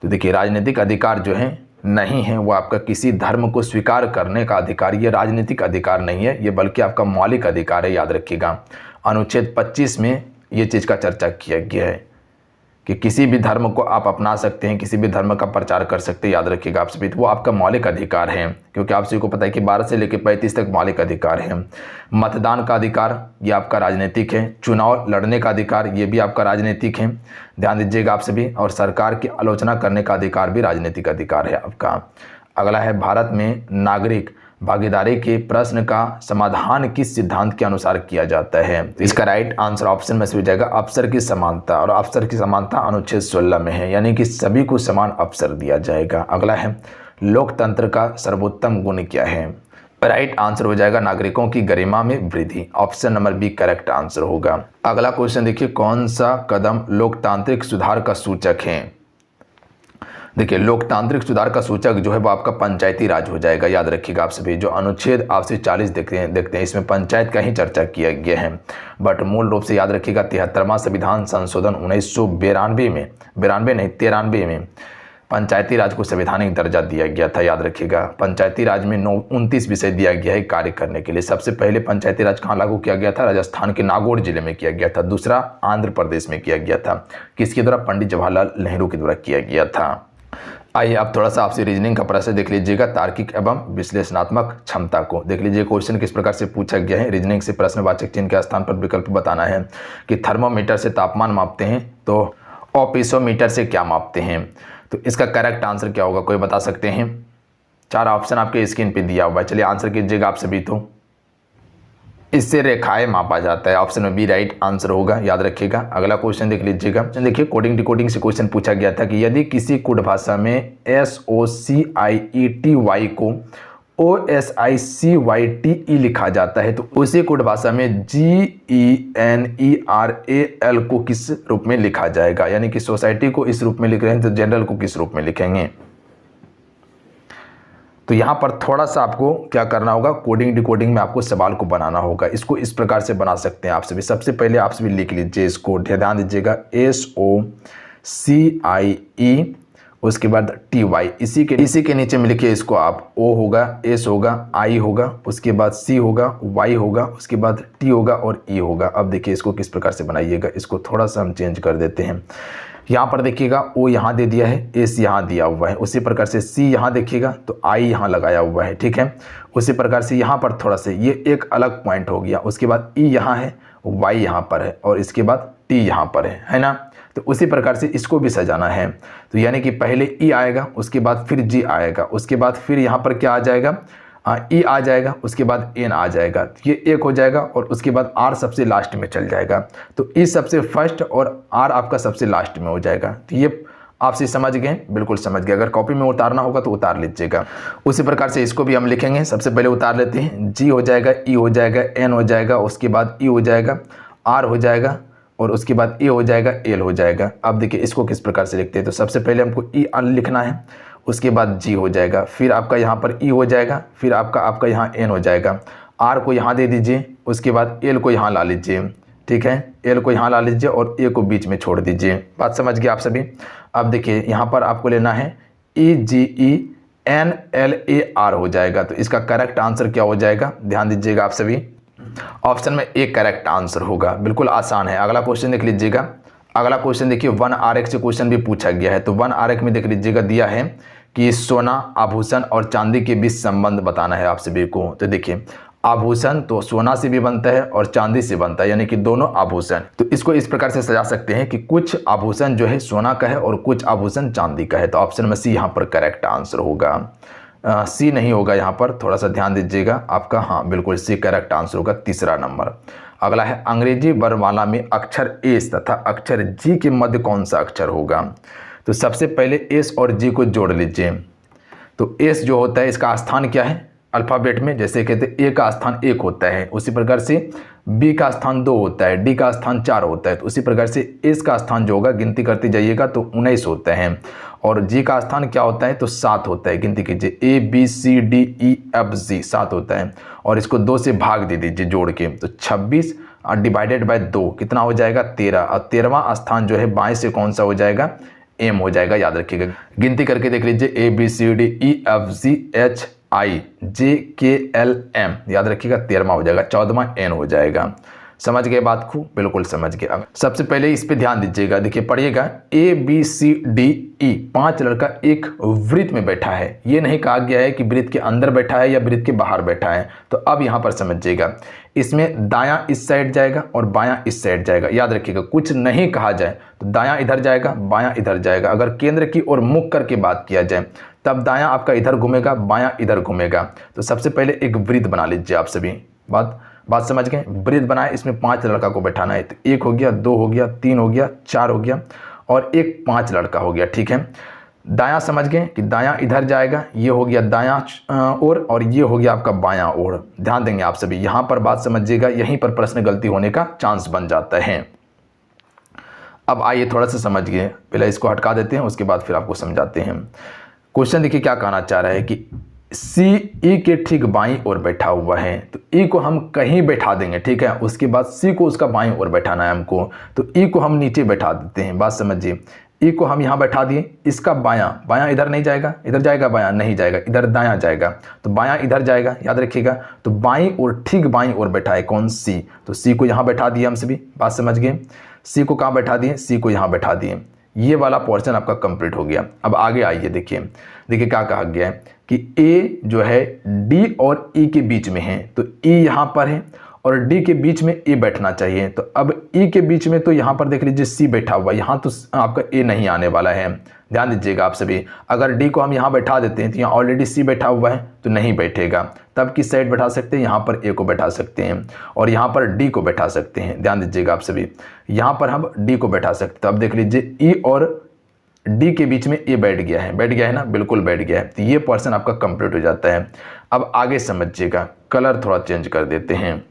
तो देखिए, राजनीतिक अधिकार जो है नहीं है वो आपका किसी धर्म को स्वीकार करने का अधिकार, ये राजनीतिक अधिकार नहीं है, ये बल्कि आपका मौलिक अधिकार है, याद रखिएगा। अनुच्छेद 25 में ये चीज़ का चर्चा किया गया है कि किसी भी धर्म को आप अपना सकते हैं, किसी भी धर्म का प्रचार कर सकते हैं, याद रखिएगा आप सभी। तो वो आपका मौलिक अधिकार है, क्योंकि आप सभी को पता है कि 12 से लेकर 35 तक मौलिक अधिकार है। मतदान का अधिकार ये आपका राजनीतिक है। चुनाव लड़ने का अधिकार ये भी आपका राजनीतिक है, ध्यान दीजिएगा आप सभी। और सरकार की आलोचना करने का अधिकार भी राजनीतिक अधिकार है आपका। अगला है, भारत में नागरिक भागीदारी के प्रश्न का समाधान किस सिद्धांत के अनुसार किया जाता है। तो इसका राइट आंसर ऑप्शन में से हो जाएगा अवसर की समानता। और अवसर की समानता अनुच्छेद 16 में है, यानी कि सभी को समान अवसर दिया जाएगा। अगला है, लोकतंत्र का सर्वोत्तम गुण क्या है। राइट आंसर हो जाएगा नागरिकों की गरिमा में वृद्धि। Option number B correct answer होगा। अगला क्वेश्चन देखिए, कौन सा कदम लोकतांत्रिक सुधार का सूचक है। देखिए, लोकतांत्रिक सुधार का सूचक जो है वो आपका पंचायती राज हो जाएगा, याद रखिएगा आप सभी। जो अनुच्छेद आप से 40 देखते हैं इसमें पंचायत का ही चर्चा किया गया है, बट मूल रूप से याद रखिएगा 73वां संविधान संशोधन 1993 में पंचायती राज को संवैधानिक दर्जा दिया गया था, याद रखिएगा। पंचायती राज में 29 विषय दिया गया है कार्य करने के लिए। सबसे पहले पंचायती राज कहाँ लागू किया गया था, राजस्थान के नागौर जिले में किया गया था। दूसरा आंध्र प्रदेश में किया गया था, किसके द्वारा, पंडित जवाहरलाल नेहरू के द्वारा किया गया था। आइए आप थोड़ा सा आपसे रीजनिंग का प्रश्न देख लीजिएगा, तार्किक एवं विश्लेषणात्मक क्षमता को देख लीजिए। क्वेश्चन किस प्रकार से पूछा गया है। रीजनिंग से प्रश्नवाचक चिन्ह के स्थान पर विकल्प बताना है कि थर्मोमीटर से तापमान मापते हैं तो ऑपिसोमीटर से क्या मापते हैं। तो इसका करेक्ट आंसर क्या होगा, कोई बता सकते हैं। 4 ऑप्शन आपके स्क्रीन पे दिया हुआ है, चलिए आंसर कीजिएगा आप सभी। तो इससे रेखाएं मापा जाता है। ऑप्शन में बी राइट आंसर होगा, याद रखिएगा। अगला क्वेश्चन देख लीजिएगा। देखिए, कोडिंग डिकोडिंग से क्वेश्चन पूछा गया था कि यदि किसी कोड भाषा में SOCIETY को OSICYTE लिखा जाता है तो उसी कोड भाषा में GENERAL को किस रूप में लिखा जाएगा। यानी कि सोसाइटी को इस रूप में लिख रहे हैं तो जनरल को किस रूप में लिखेंगे। तो यहाँ पर थोड़ा सा आपको क्या करना होगा, कोडिंग डिकोडिंग में आपको सवाल को बनाना होगा। इसको इस प्रकार से बना सकते हैं आप सभी। सबसे पहले आप सभी लिख लीजिए इसको, ध्यान दीजिएगा, SOCIE उसके बाद TY, इसी के नीचे में लिखिए इसको आप। O होगा, S होगा, I होगा, उसके बाद C होगा, Y होगा, उसके बाद T होगा और E होगा। अब देखिए इसको किस प्रकार से बनाइएगा। इसको थोड़ा सा हम चेंज कर देते हैं। यहाँ पर देखिएगा O यहाँ दे दिया है, S यहाँ दिया हुआ है। उसी प्रकार से C यहाँ देखिएगा तो I यहाँ लगाया हुआ है, ठीक है। उसी प्रकार से यहाँ पर थोड़ा सा ये एक अलग पॉइंट हो गया। उसके बाद E यहाँ है, Y यहाँ पर है और इसके बाद T यहाँ पर है ना। तो उसी प्रकार से इसको भी सजाना है। तो यानी कि पहले E आएगा, उसके बाद फिर G आएगा, उसके बाद फिर यहाँ पर क्या आ जाएगा, E आ जाएगा, उसके बाद N आ जाएगा, ये एक हो जाएगा और उसके बाद R सबसे लास्ट में चल जाएगा। तो E सबसे फर्स्ट और R आपका सबसे लास्ट में हो जाएगा। तो ये आपसे समझ गए, बिल्कुल समझ गए। अगर कॉपी में उतारना होगा तो उतार लीजिएगा। उसी प्रकार से इसको भी हम लिखेंगे। सबसे पहले उतार लेते हैं। G हो जाएगा, E हो जाएगा, N हो जाएगा, उसके बाद E हो जाएगा, R हो जाएगा और उसके बाद A हो जाएगा, L हो जाएगा। अब देखिए इसको किस प्रकार से लिखते हैं। तो सबसे पहले हमको E लिखना है, उसके बाद G हो जाएगा, फिर आपका यहाँ पर E हो जाएगा, फिर आपका यहाँ N हो जाएगा। R को यहाँ दे दीजिए, उसके बाद L को यहाँ ला लीजिए, ठीक है। L को यहाँ ला लीजिए और A को बीच में छोड़ दीजिए। बात समझ गए आप सभी। अब देखिए यहाँ पर आपको लेना है EGENLAR हो जाएगा। तो इसका करेक्ट आंसर क्या हो जाएगा, ध्यान दीजिएगा आप सभी। ऑप्शन में एक करेक्ट आंसर होगा, बिल्कुल आसान है। अगला क्वेश्चन देख लीजिएगा। अगला क्वेश्चन देखिए, 1 आरेख से क्वेश्चन भी पूछा गया है। तो 1 आरेख में देख लीजिएगा दिया है कि सोना, आभूषण और चांदी के बीच संबंध बताना है आप सभी को। तो देखिए आभूषण तो सोना से भी बनता है और चांदी से बनता है, यानी कि दोनों आभूषण। तो इसको इस प्रकार से सजा सकते हैं कि कुछ आभूषण जो है सोना का है और कुछ आभूषण चांदी का है। तो ऑप्शन में सी यहाँ पर करेक्ट आंसर होगा। सी नहीं होगा यहाँ पर, थोड़ा सा ध्यान दीजिएगा आपका। हाँ बिल्कुल सी करेक्ट आंसर होगा, तीसरा नंबर। अगला है अंग्रेजी वर्णमाला में अक्षर एस तथा अक्षर जी के मध्य कौन सा अक्षर होगा। तो सबसे पहले एस और जी को जोड़ लीजिए। तो एस जो होता है इसका स्थान क्या है अल्फ़ाबेट में, जैसे कहते हैं ए का स्थान 1 होता है, उसी प्रकार से बी का स्थान 2 होता है, डी का स्थान 4 होता है, तो उसी प्रकार से एस का स्थान जो होगा गिनती करते जाइएगा तो 19 होते हैं। और जी का स्थान क्या होता है तो 7 होता है, गिनती कीजिए A B C D E F G 7 होता है। और इसको 2 से भाग दे दीजिए जोड़ के, तो 26 डिवाइडेड बाय 2 कितना हो जाएगा 13। और 13वां स्थान जो है बाएं से कौन सा हो जाएगा एम हो जाएगा, याद रखिएगा। गिनती करके देख लीजिए A B C D E F G H I J K L M, याद रखिएगा 13वां हो जाएगा, 14वां एन हो जाएगा। समझ गए बात को, बिल्कुल समझ गए। सबसे पहले इस पे ध्यान दीजिएगा, देखिए पढ़िएगा ए बी सी डी ई 5 लड़का एक वृत्त में बैठा है, ये नहीं कहा गया है कि वृत्त के अंदर बैठा है या वृत्त के बाहर बैठा है। तो अब यहाँ पर समझिएगा, इसमें दायां इस साइड जाएगा और बायां इस साइड जाएगा, याद रखिएगा। कुछ नहीं कहा जाए तो दायां इधर जाएगा बायां इधर जाएगा। अगर केंद्र की ओर मुख करके बात किया जाए तब दायां आपका इधर घूमेगा बायां इधर घूमेगा। तो सबसे पहले एक वृत्त बना लीजिए आप सभी, बात समझ गए। वृत्त बनाए, इसमें 5 लड़का को बैठाना है, तो 1 हो गया 2 हो गया 3 हो गया 4 हो गया और एक 5 लड़का हो गया, ठीक है। दायां समझ गए कि दायां इधर जाएगा, ये हो गया दायां ओर और ये हो गया आपका बायां ओर। ध्यान देंगे आप सभी, यहाँ पर बात समझिएगा, यहीं पर प्रश्न गलती होने का चांस बन जाता है। अब आइए थोड़ा सा समझ गए, पहले इसको हटका देते हैं, उसके बाद फिर आपको समझाते हैं। क्वेश्चन देखिए क्या कहना चाह रहा है कि सी ई के ठीक बाईं ओर बैठा हुआ है, तो ई को हम कहीं बैठा देंगे, ठीक है। उसके बाद सी को उसका बाईं ओर बैठाना है हमको, तो ई को हम नीचे बैठा देते हैं। बात समझिए, ई को हम यहाँ बैठा दिए, इसका बायां इधर नहीं जाएगा, इधर जाएगा बायां नहीं जाएगा, इधर दायां जाएगा, तो बायां इधर जाएगा, याद रखिएगा। तो बाईं ओर ठीक बाईं ओर बैठा है कौन सी, तो सी को यहाँ बैठा दिए हम सभी, बात समझ गए। सी को कहाँ बैठा दिए, सी को यहाँ बैठा दिए। ये वाला पोर्शन आपका कंप्लीट हो गया। अब आगे आइए, देखिए क्या कहा गया है कि ए जो है डी और ई के बीच में है, तो ई यहाँ पर है और डी के बीच में ए बैठना चाहिए। तो अब ई के बीच में तो यहाँ पर देख लीजिए सी बैठा हुआ है, यहाँ तो आपका ए नहीं आने वाला है, ध्यान दीजिएगा आप सभी। अगर डी को हम यहाँ बैठा देते हैं तो यहाँ ऑलरेडी सी बैठा हुआ है तो नहीं बैठेगा, तब किस साइड बैठा सकते हैं, यहाँ पर ए को बैठा सकते हैं और यहाँ पर डी को बैठा सकते हैं। ध्यान दीजिएगा आप सभी, यहाँ पर हम डी को बैठा सकते हैं। तो अब देख लीजिए ई और डी के बीच में ए बैठ गया है ना, बिल्कुल बैठ गया है। तो ये पोर्शन आपका कंप्लीट हो जाता है। अब आगे समझिएगा, कलर थोड़ा चेंज कर देते हैं।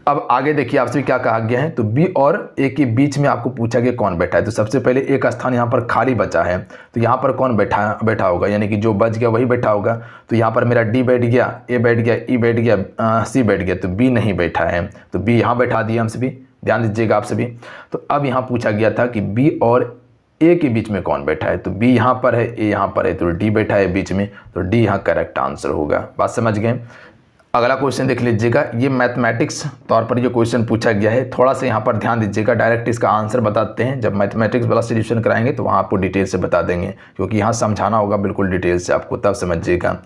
अब आगे देखिए आपसे क्या कहा गया है, तो बी और ए के बीच में आपको पूछा गया कौन बैठा है। तो सबसे पहले ए का स्थान यहाँ पर खाली बचा है, तो यहाँ पर कौन बैठा होगा, यानी कि जो बच गया वही बैठा होगा। तो यहाँ पर मेरा डी बैठ गया, ए बैठ गया, ई बैठ गया, सी बैठ गया, तो बी नहीं बैठा है, तो बी यहाँ बैठा दिया हम सभी। ध्यान दीजिएगा आप सभी। तो अब यहाँ पूछा गया था कि बी और ए के बीच में कौन बैठा है, तो बी यहाँ पर है, ए यहाँ पर है, तो डी बैठा है बीच में, तो डी यहाँ करेक्ट आंसर होगा। बात समझ गए। अगला क्वेश्चन देख लीजिएगा, ये मैथमेटिक्स तौर पर ये क्वेश्चन पूछा गया है, थोड़ा सा यहाँ पर ध्यान दीजिएगा। डायरेक्ट इसका आंसर बताते हैं, जब मैथमेटिक्स वाला सॉल्यूशन कराएंगे तो वहाँ आपको डिटेल से बता देंगे, क्योंकि यहाँ समझाना होगा बिल्कुल डिटेल से आपको, तब समझिएगा।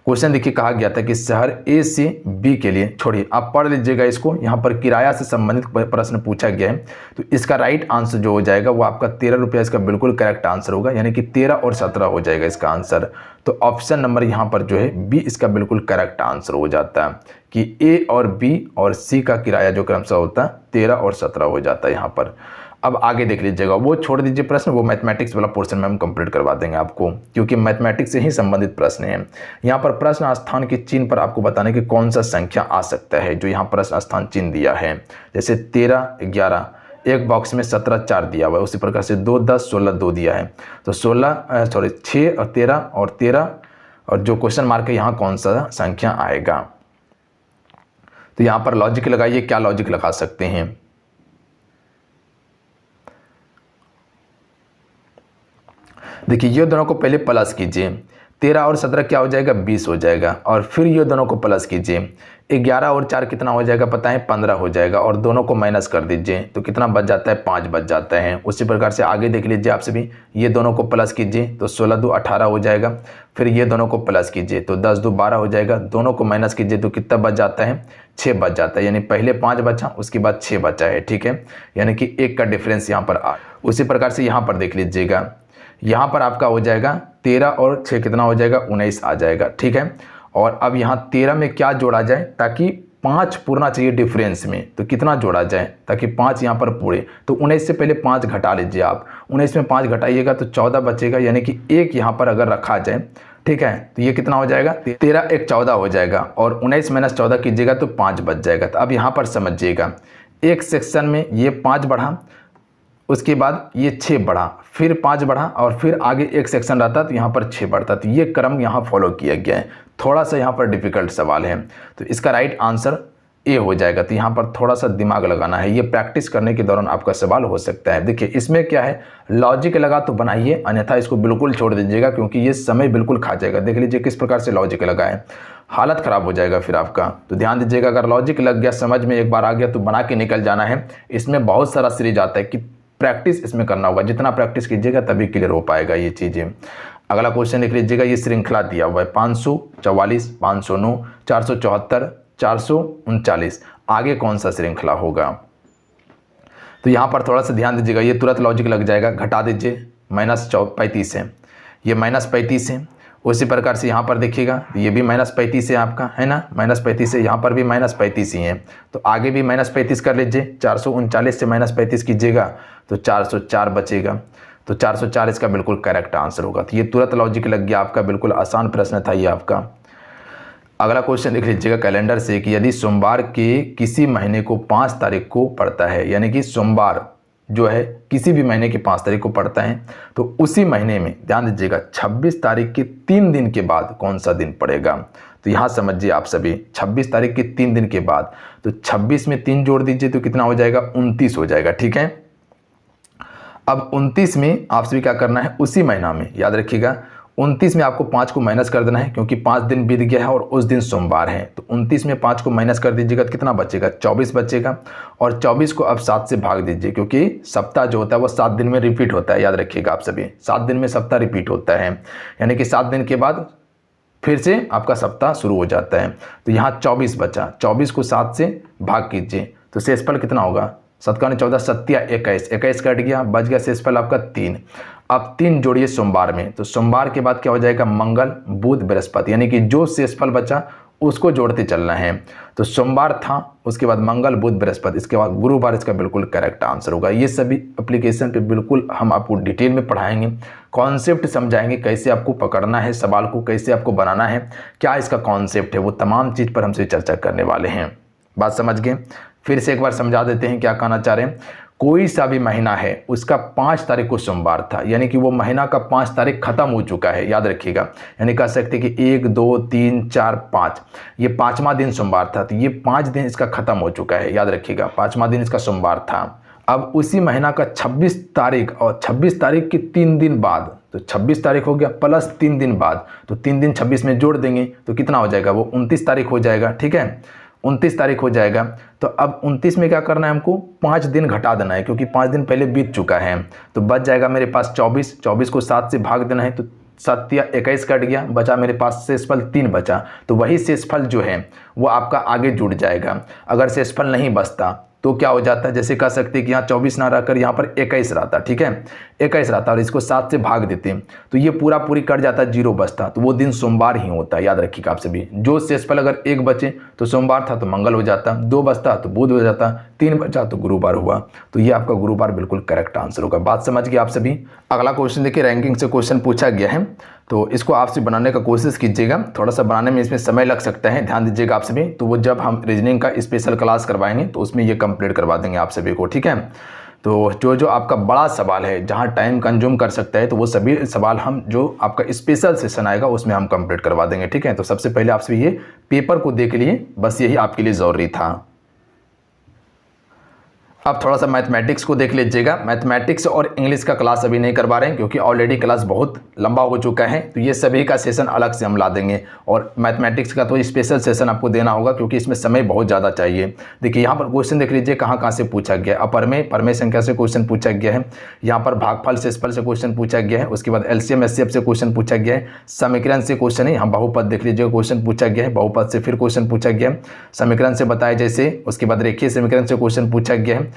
क्वेश्चन देखिए कहा गया था कि शहर ए से बी के लिए, छोड़िए आप पढ़ लीजिएगा इसको, यहाँ पर किराया से संबंधित प्रश्न पूछा गया है। तो इसका राइट आंसर जो हो जाएगा वो आपका 13 रुपया इसका बिल्कुल करेक्ट आंसर होगा, यानी कि 13 और 17 हो जाएगा इसका आंसर। तो ऑप्शन नंबर यहाँ पर जो है बी इसका बिल्कुल करेक्ट आंसर हो जाता है कि ए और बी और सी का किराया जो क्रमशः होता है 13 और 17 हो जाता है यहाँ पर। अब आगे देख लीजिएगा, वो छोड़ दीजिए प्रश्न, वो मैथमेटिक्स वाला पोर्शन में हम कंप्लीट करवा देंगे आपको, क्योंकि मैथमेटिक्स से ही संबंधित प्रश्न है। यहाँ पर प्रश्न स्थान के चिन्ह पर आपको बताने कि कौन सा संख्या आ सकता है जो यहाँ प्रश्न स्थान चिन्ह दिया है। जैसे 13, 11, एक बॉक्स में 17, 4 दिया हुआ है, उसी प्रकार से 2, 10, 16, 2 दिया है। तो 6 और 13 और जो क्वेश्चन मार्क है यहाँ कौन सा संख्या आएगा। तो यहाँ पर लॉजिक लगाइए, क्या लॉजिक लगा सकते हैं। देखिए ये दोनों को पहले प्लस कीजिए, 13 और 17 क्या हो जाएगा 20 हो जाएगा, और फिर ये दोनों को प्लस कीजिए, 11 और 4 कितना हो जाएगा पता है 15 हो जाएगा, और दोनों को माइनस कर दीजिए तो कितना बच जाता है 5 बच जाता है। उसी प्रकार से आगे देख लीजिए आप सभी, ये दोनों को प्लस कीजिए तो 16 2 18 हो जाएगा, फिर ये दोनों को प्लस कीजिए तो 10 2 12 हो जाएगा, दोनों को माइनस कीजिए तो कितना बच जाता है 6 बच जाता है, यानी पहले 5 बचा उसके बाद 6 बचा है, ठीक है, यानी कि 1 का डिफरेंस यहाँ पर आ। उसी प्रकार से यहाँ पर देख लीजिएगा, यहाँ पर आपका हो जाएगा 13 और 6 कितना हो जाएगा 19 आ जाएगा, ठीक है। और अब यहाँ 13 में क्या जोड़ा जाए ताकि 5 पूरना चाहिए डिफरेंस में, तो कितना जोड़ा जाए ताकि 5 यहाँ पर पूरे, तो 19 से पहले 5 घटा लीजिए आप, 19 में 5 घटाइएगा तो 14 बचेगा, यानी कि 1 यहाँ पर अगर रखा जाए ठीक है। तो ये कितना हो जाएगा, 13 एक 14 हो जाएगा और 19 - 14 कीजिएगा तो 5 बच जाएगा। तो अब यहाँ पर समझिएगा, एक सेक्शन में ये 5 बढ़ा, उसके बाद ये 6 बढ़ा, फिर 5 बढ़ा और फिर आगे एक सेक्शन रहता तो यहाँ पर 6 बढ़ता। तो ये क्रम यहाँ फॉलो किया गया है। थोड़ा सा यहाँ पर डिफ़िकल्ट सवाल है, तो इसका राइट आंसर ए हो जाएगा। तो यहाँ पर थोड़ा सा दिमाग लगाना है, ये प्रैक्टिस करने के दौरान आपका सवाल हो सकता है। देखिए इसमें क्या है, लॉजिक लगा तो बनाइए, अन्यथा इसको बिल्कुल छोड़ दीजिएगा क्योंकि ये समय बिल्कुल खा जाएगा। देख लीजिए किस प्रकार से लॉजिक लगा है, हालत ख़राब हो जाएगा फिर आपका। तो ध्यान दीजिएगा, अगर लॉजिक लग गया, समझ में एक बार आ गया तो बना के निकल जाना है। इसमें बहुत सारा सीरीज आता है कि प्रैक्टिस इसमें करना होगा, जितना प्रैक्टिस कीजिएगा तभी क्लियर हो पाएगा ये चीज़ें। अगला क्वेश्चन लिख लीजिएगा, ये श्रृंखला दिया हुआ है 544, 509, 474, 439, आगे कौन सा श्रृंखला होगा। तो यहाँ पर थोड़ा सा ध्यान दीजिएगा, ये तुरंत लॉजिक लग जाएगा। घटा दीजिए, -35 है, ये -35 है। उसी प्रकार से यहाँ पर देखिएगा, ये भी -35 है आपका, है ना, -35 है, यहाँ पर भी -35 ही है। तो आगे भी -35 कर लीजिए, 439 से -35 कीजिएगा तो 404 बचेगा। तो 404 इसका बिल्कुल करेक्ट आंसर होगा। तो ये तुरंत लॉजिक लग गया आपका, बिल्कुल आसान प्रश्न था ये आपका। अगला क्वेश्चन लिख लीजिएगा कैलेंडर से कि यदि सोमवार के किसी महीने को 5 तारीख को पड़ता है, यानी कि सोमवार जो है किसी भी महीने की 5 तारीख को पड़ता है, तो उसी महीने में ध्यान दीजिएगा 26 तारीख के 3 दिन के बाद कौन सा दिन पड़ेगा। तो यहाँ समझिए आप सभी, 26 तारीख के 3 दिन के बाद, तो 26 में 3 जोड़ दीजिए तो कितना हो जाएगा, 29 हो जाएगा। ठीक है, अब 29 में आप सभी क्या करना है, उसी महीना में याद रखिएगा 29 में आपको 5 को माइनस कर देना है क्योंकि 5 दिन बीत गया है और उस दिन सोमवार है। तो 29 में 5 को माइनस कर दीजिएगा तो कितना बचेगा, 24 बचेगा। और 24 को अब 7 से भाग दीजिए क्योंकि सप्ताह जो होता है वो 7 दिन में रिपीट होता है, याद रखिएगा आप सभी, 7 दिन में सप्ताह रिपीट होता है, यानी कि 7 दिन के बाद फिर से आपका सप्ताह शुरू हो जाता है। तो यहाँ 24 बचा, 24 को 7 से भाग कीजिए तो शेषफल कितना होगा, 7 × 14 7 या 21, 21 कट गया, बच गया शेषफल आपका 3। अब 3 जोड़िए सोमवार में, तो सोमवार के बाद क्या हो जाएगा, मंगल बुध बृहस्पति, यानी कि जो शेषफल बचा उसको जोड़ते चलना है। तो सोमवार था, उसके बाद मंगल बुध बृहस्पति, इसके बाद गुरुवार इसका बिल्कुल करेक्ट आंसर होगा। ये सभी एप्लीकेशन पे बिल्कुल हम आपको डिटेल में पढ़ाएंगे, कॉन्सेप्ट समझाएंगे, कैसे आपको पकड़ना है सवाल को, कैसे आपको बनाना है, क्या इसका कॉन्सेप्ट है, वो तमाम चीज़ पर हमसे चर्चा करने वाले हैं। बात समझ गए, फिर से एक बार समझा देते हैं क्या कहना चाह रहे हैं। कोई सा भी महीना है उसका 5 तारीख को सोमवार था, यानी कि वो महीना का 5 तारीख खत्म हो चुका है, याद रखिएगा। यानी कह सकते हैं कि 1 2 3 4 5, ये 5वां दिन सोमवार था, तो ये 5 दिन इसका खत्म हो चुका है, याद रखिएगा, 5वां दिन इसका सोमवार था। अब उसी महीना का 26 तारीख और 26 तारीख के 3 दिन बाद, तो 26 तारीख हो गया प्लस 3 दिन बाद, तो 3 दिन 26 में जोड़ देंगे तो कितना हो जाएगा, वो 29 तारीख हो जाएगा। ठीक है, 29 तारीख हो जाएगा। तो अब 29 में क्या करना है, हमको 5 दिन घटा देना है क्योंकि 5 दिन पहले बीत चुका है। तो बच जाएगा मेरे पास 24, 24 को 7 से भाग देना है तो 7 या 21 कट गया, बचा मेरे पास शेषफल 3 बचा। तो वही शेषफल जो है वो आपका आगे जुड़ जाएगा। अगर शेषफल नहीं बचता तो क्या हो जाता है, जैसे कह सकते हैं कि यहाँ 24 ना रहकर यहाँ पर 21 रहता, ठीक है, 21 रहता और इसको 7 से भाग देते तो ये पूरा पूरी कट जाता, 0 बचता, तो वो दिन सोमवार ही होता है, याद रखिएगा आप सभी। जो शेषफल अगर 1 बचे तो सोमवार था तो मंगल हो जाता, 2 बचता तो बुध हो जाता, 3 बचा तो गुरुवार हुआ। तो ये आपका गुरुवार बिल्कुल करेक्ट आंसर होगा। बात समझ गए आप सभी। अगला क्वेश्चन देखिए, रैंकिंग से क्वेश्चन पूछा गया है, तो इसको आपसे बनाने का कोशिश कीजिएगा। थोड़ा सा बनाने में इसमें समय लग सकता है, ध्यान दीजिएगा आप सभी। तो वो जब हम रीजनिंग का स्पेशल क्लास करवाएंगे तो उसमें ये कंप्लीट करवा देंगे आप सभी को, ठीक है। तो जो आपका बड़ा सवाल है जहां टाइम कंज्यूम कर सकता है, तो वो सभी सवाल हम जो आपका स्पेशल सेशन आएगा उसमें हम कंप्लीट करवा देंगे, ठीक है। तो सबसे पहले आप सभी ये पेपर को देख लिए, बस यही आपके लिए ज़रूरी था। अब थोड़ा सा मैथमेटिक्स को देख लीजिएगा। मैथमेटिक्स और इंग्लिश का क्लास अभी नहीं करवा रहे हैं क्योंकि ऑलरेडी क्लास बहुत लंबा हो चुका है, तो ये सभी का सेशन अलग से हम ला देंगे। और मैथमेटिक्स का तो स्पेशल सेशन आपको देना होगा क्योंकि इसमें समय बहुत ज़्यादा चाहिए। देखिए यहाँ पर क्वेश्चन देख लीजिए कहाँ से पूछा गया है। अपरमेय संख्या से क्वेश्चन पूछा गया है, यहाँ पर भागफल शेषफल से क्वेश्चन पूछा गया है, उसके बाद एलसीएम एचसीएफ से क्वेश्चन पूछा गया है, समीकरण से क्वेश्चन है, यहाँ बहुपद देख लीजिएगा क्वेश्चन पूछा गया है, बहुपद से फिर क्वेश्चन पूछा गया है, समीकरण से बताए जैसे, उसके बाद रेखीय समीकरण से क्वेश्चन पूछा गया है,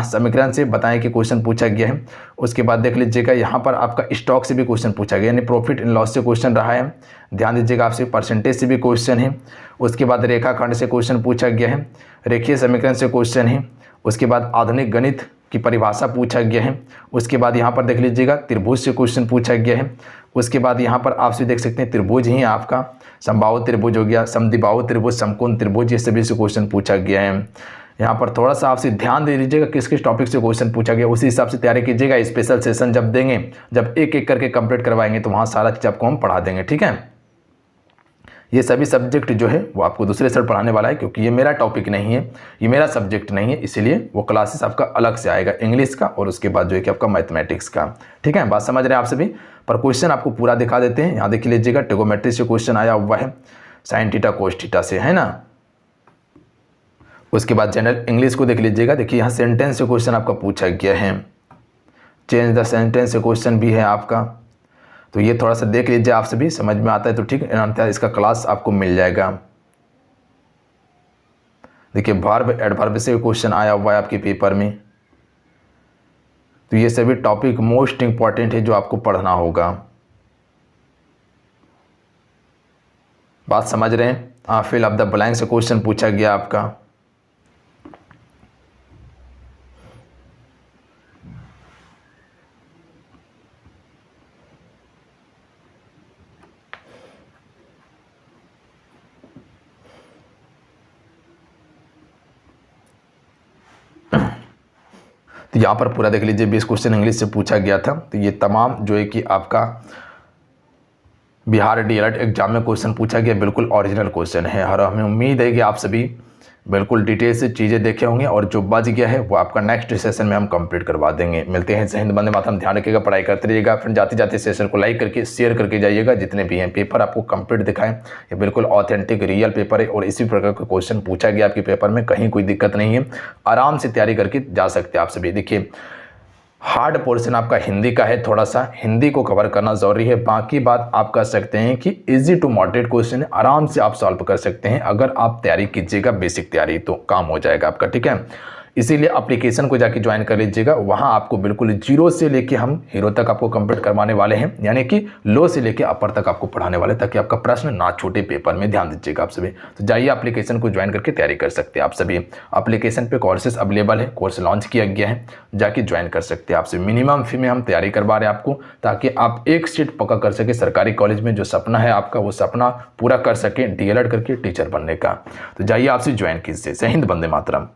समीकरण से बताएं कि क्वेश्चन पूछा गया है। उसके बाद देख लीजिएगा यहाँ पर आपका स्टॉक से भी क्वेश्चन पूछा गया, यानी प्रॉफिट एंड लॉस से क्वेश्चन रहा है, ध्यान दीजिएगा आपसे। परसेंटेज से भी क्वेश्चन है, उसके बाद रेखाखंड से क्वेश्चन पूछा गया है, रेखीय समीकरण से क्वेश्चन है, उसके बाद आधुनिक गणित की परिभाषा पूछा गया है, उसके बाद यहाँ पर देख लीजिएगा त्रिभुज से क्वेश्चन पूछा गया है, उसके बाद यहाँ पर आप देख सकते हैं त्रिभुज ही आपका समबाहु त्रिभुज हो गया, समद्विबाहु त्रिभुज, समकोण त्रिभुज, ये सभी से क्वेश्चन पूछा गया है। यहाँ पर थोड़ा सा आपसे ध्यान दे दीजिएगा किस किस टॉपिक से क्वेश्चन पूछा गया, उसी हिसाब से तैयारी कीजिएगा। स्पेशल सेशन जब देंगे, जब एक एक करके कंप्लीट करवाएंगे तो वहाँ सारा चीज़ आपको हम पढ़ा देंगे, ठीक है। ये सभी सब्जेक्ट जो है वो आपको दूसरे सर पढ़ाने वाला है, क्योंकि ये मेरा टॉपिक नहीं है, ये मेरा सब्जेक्ट नहीं है, इसीलिए वो क्लासेस आपका अलग से आएगा, इंग्लिश का और उसके बाद जो है कि आपका मैथमेटिक्स का, ठीक है। बात समझ रहे हैं आप सभी। पर क्वेश्चन आपको पूरा दिखा देते हैं, यहाँ देख लीजिएगा। ट्रिगोमेट्री से क्वेश्चन आया हुआ है, साइन थीटा कोस थीटा से, है ना। उसके बाद जनरल इंग्लिश को देख लीजिएगा। देखिए यहाँ सेंटेंस से क्वेश्चन आपका पूछा गया है, चेंज द सेंटेंस से क्वेश्चन भी है आपका, तो ये थोड़ा सा देख लीजिए, आप सभी समझ में आता है तो ठीक है, इसका क्लास आपको मिल जाएगा। देखिए वर्ब एडवर्ब से क्वेश्चन आया हुआ है आपके पेपर में, तो ये सभी टॉपिक मोस्ट इंपॉर्टेंट है जो आपको पढ़ना होगा। बात समझ रहे हैं। फिल अप द ब्लैंक से क्वेश्चन पूछा गया आपका। तो यहाँ पर पूरा देख लीजिए, 20 क्वेश्चन इंग्लिश से पूछा गया था। तो ये तमाम जो है कि आपका बिहार डीएलएड एग्जाम में क्वेश्चन पूछा गया, बिल्कुल ओरिजिनल क्वेश्चन है। और हमें उम्मीद है कि आप सभी बिल्कुल डिटेल से चीज़ें देखे होंगे, और जो बच गया है वो आपका नेक्स्ट सेशन में हम कंप्लीट करवा देंगे। मिलते हैं। जय हिंद, वंदे मातरम। ध्यान रखिएगा, पढ़ाई करते रहिएगा। फिर जाते जाते सेशन को लाइक करके शेयर करके जाइएगा। जितने भी हैं पेपर आपको कंप्लीट दिखाएं, ये बिल्कुल ऑथेंटिक रियल पेपर है, और इसी प्रकार का क्वेश्चन पूछा गया आपके पेपर में, कहीं कोई दिक्कत नहीं है, आराम से तैयारी करके जा सकते हैं आप सभी। देखिए हार्ड पोर्शन आपका हिंदी का है, थोड़ा सा हिंदी को कवर करना जरूरी है। बाकी बात आप कर सकते हैं कि इजी टू मॉडरेट क्वेश्चन है, आराम से आप सॉल्व कर सकते हैं। अगर आप तैयारी कीजिएगा, बेसिक तैयारी, तो काम हो जाएगा आपका, ठीक है। इसीलिए एप्लीकेशन को जाके ज्वाइन कर लीजिएगा, वहाँ आपको बिल्कुल जीरो से लेके हम हीरो तक आपको कंप्लीट करवाने वाले हैं, यानी कि लो से लेके अपर तक आपको पढ़ाने वाले, ताकि आपका प्रश्न ना छूटे पेपर में। ध्यान दीजिएगा आप सभी। तो जाइए एप्लीकेशन को ज्वाइन करके तैयारी कर सकते हैं आप सभी। एप्लीकेशन पे कोर्सेज अवेलेबल है, कोर्स लॉन्च किया गया है, जाके ज्वाइन कर सकते हैं आप सभी। मिनिमम फी में हम तैयारी करवा रहे हैं आपको, ताकि आप एक सीट पक्का कर सके सरकारी कॉलेज में। जो सपना है आपका, वो सपना पूरा कर सके डीएलएड करके टीचर बनने का। तो जाइए आपसे ज्वाइन कीजिए। जय हिंद, वंदे मातरम।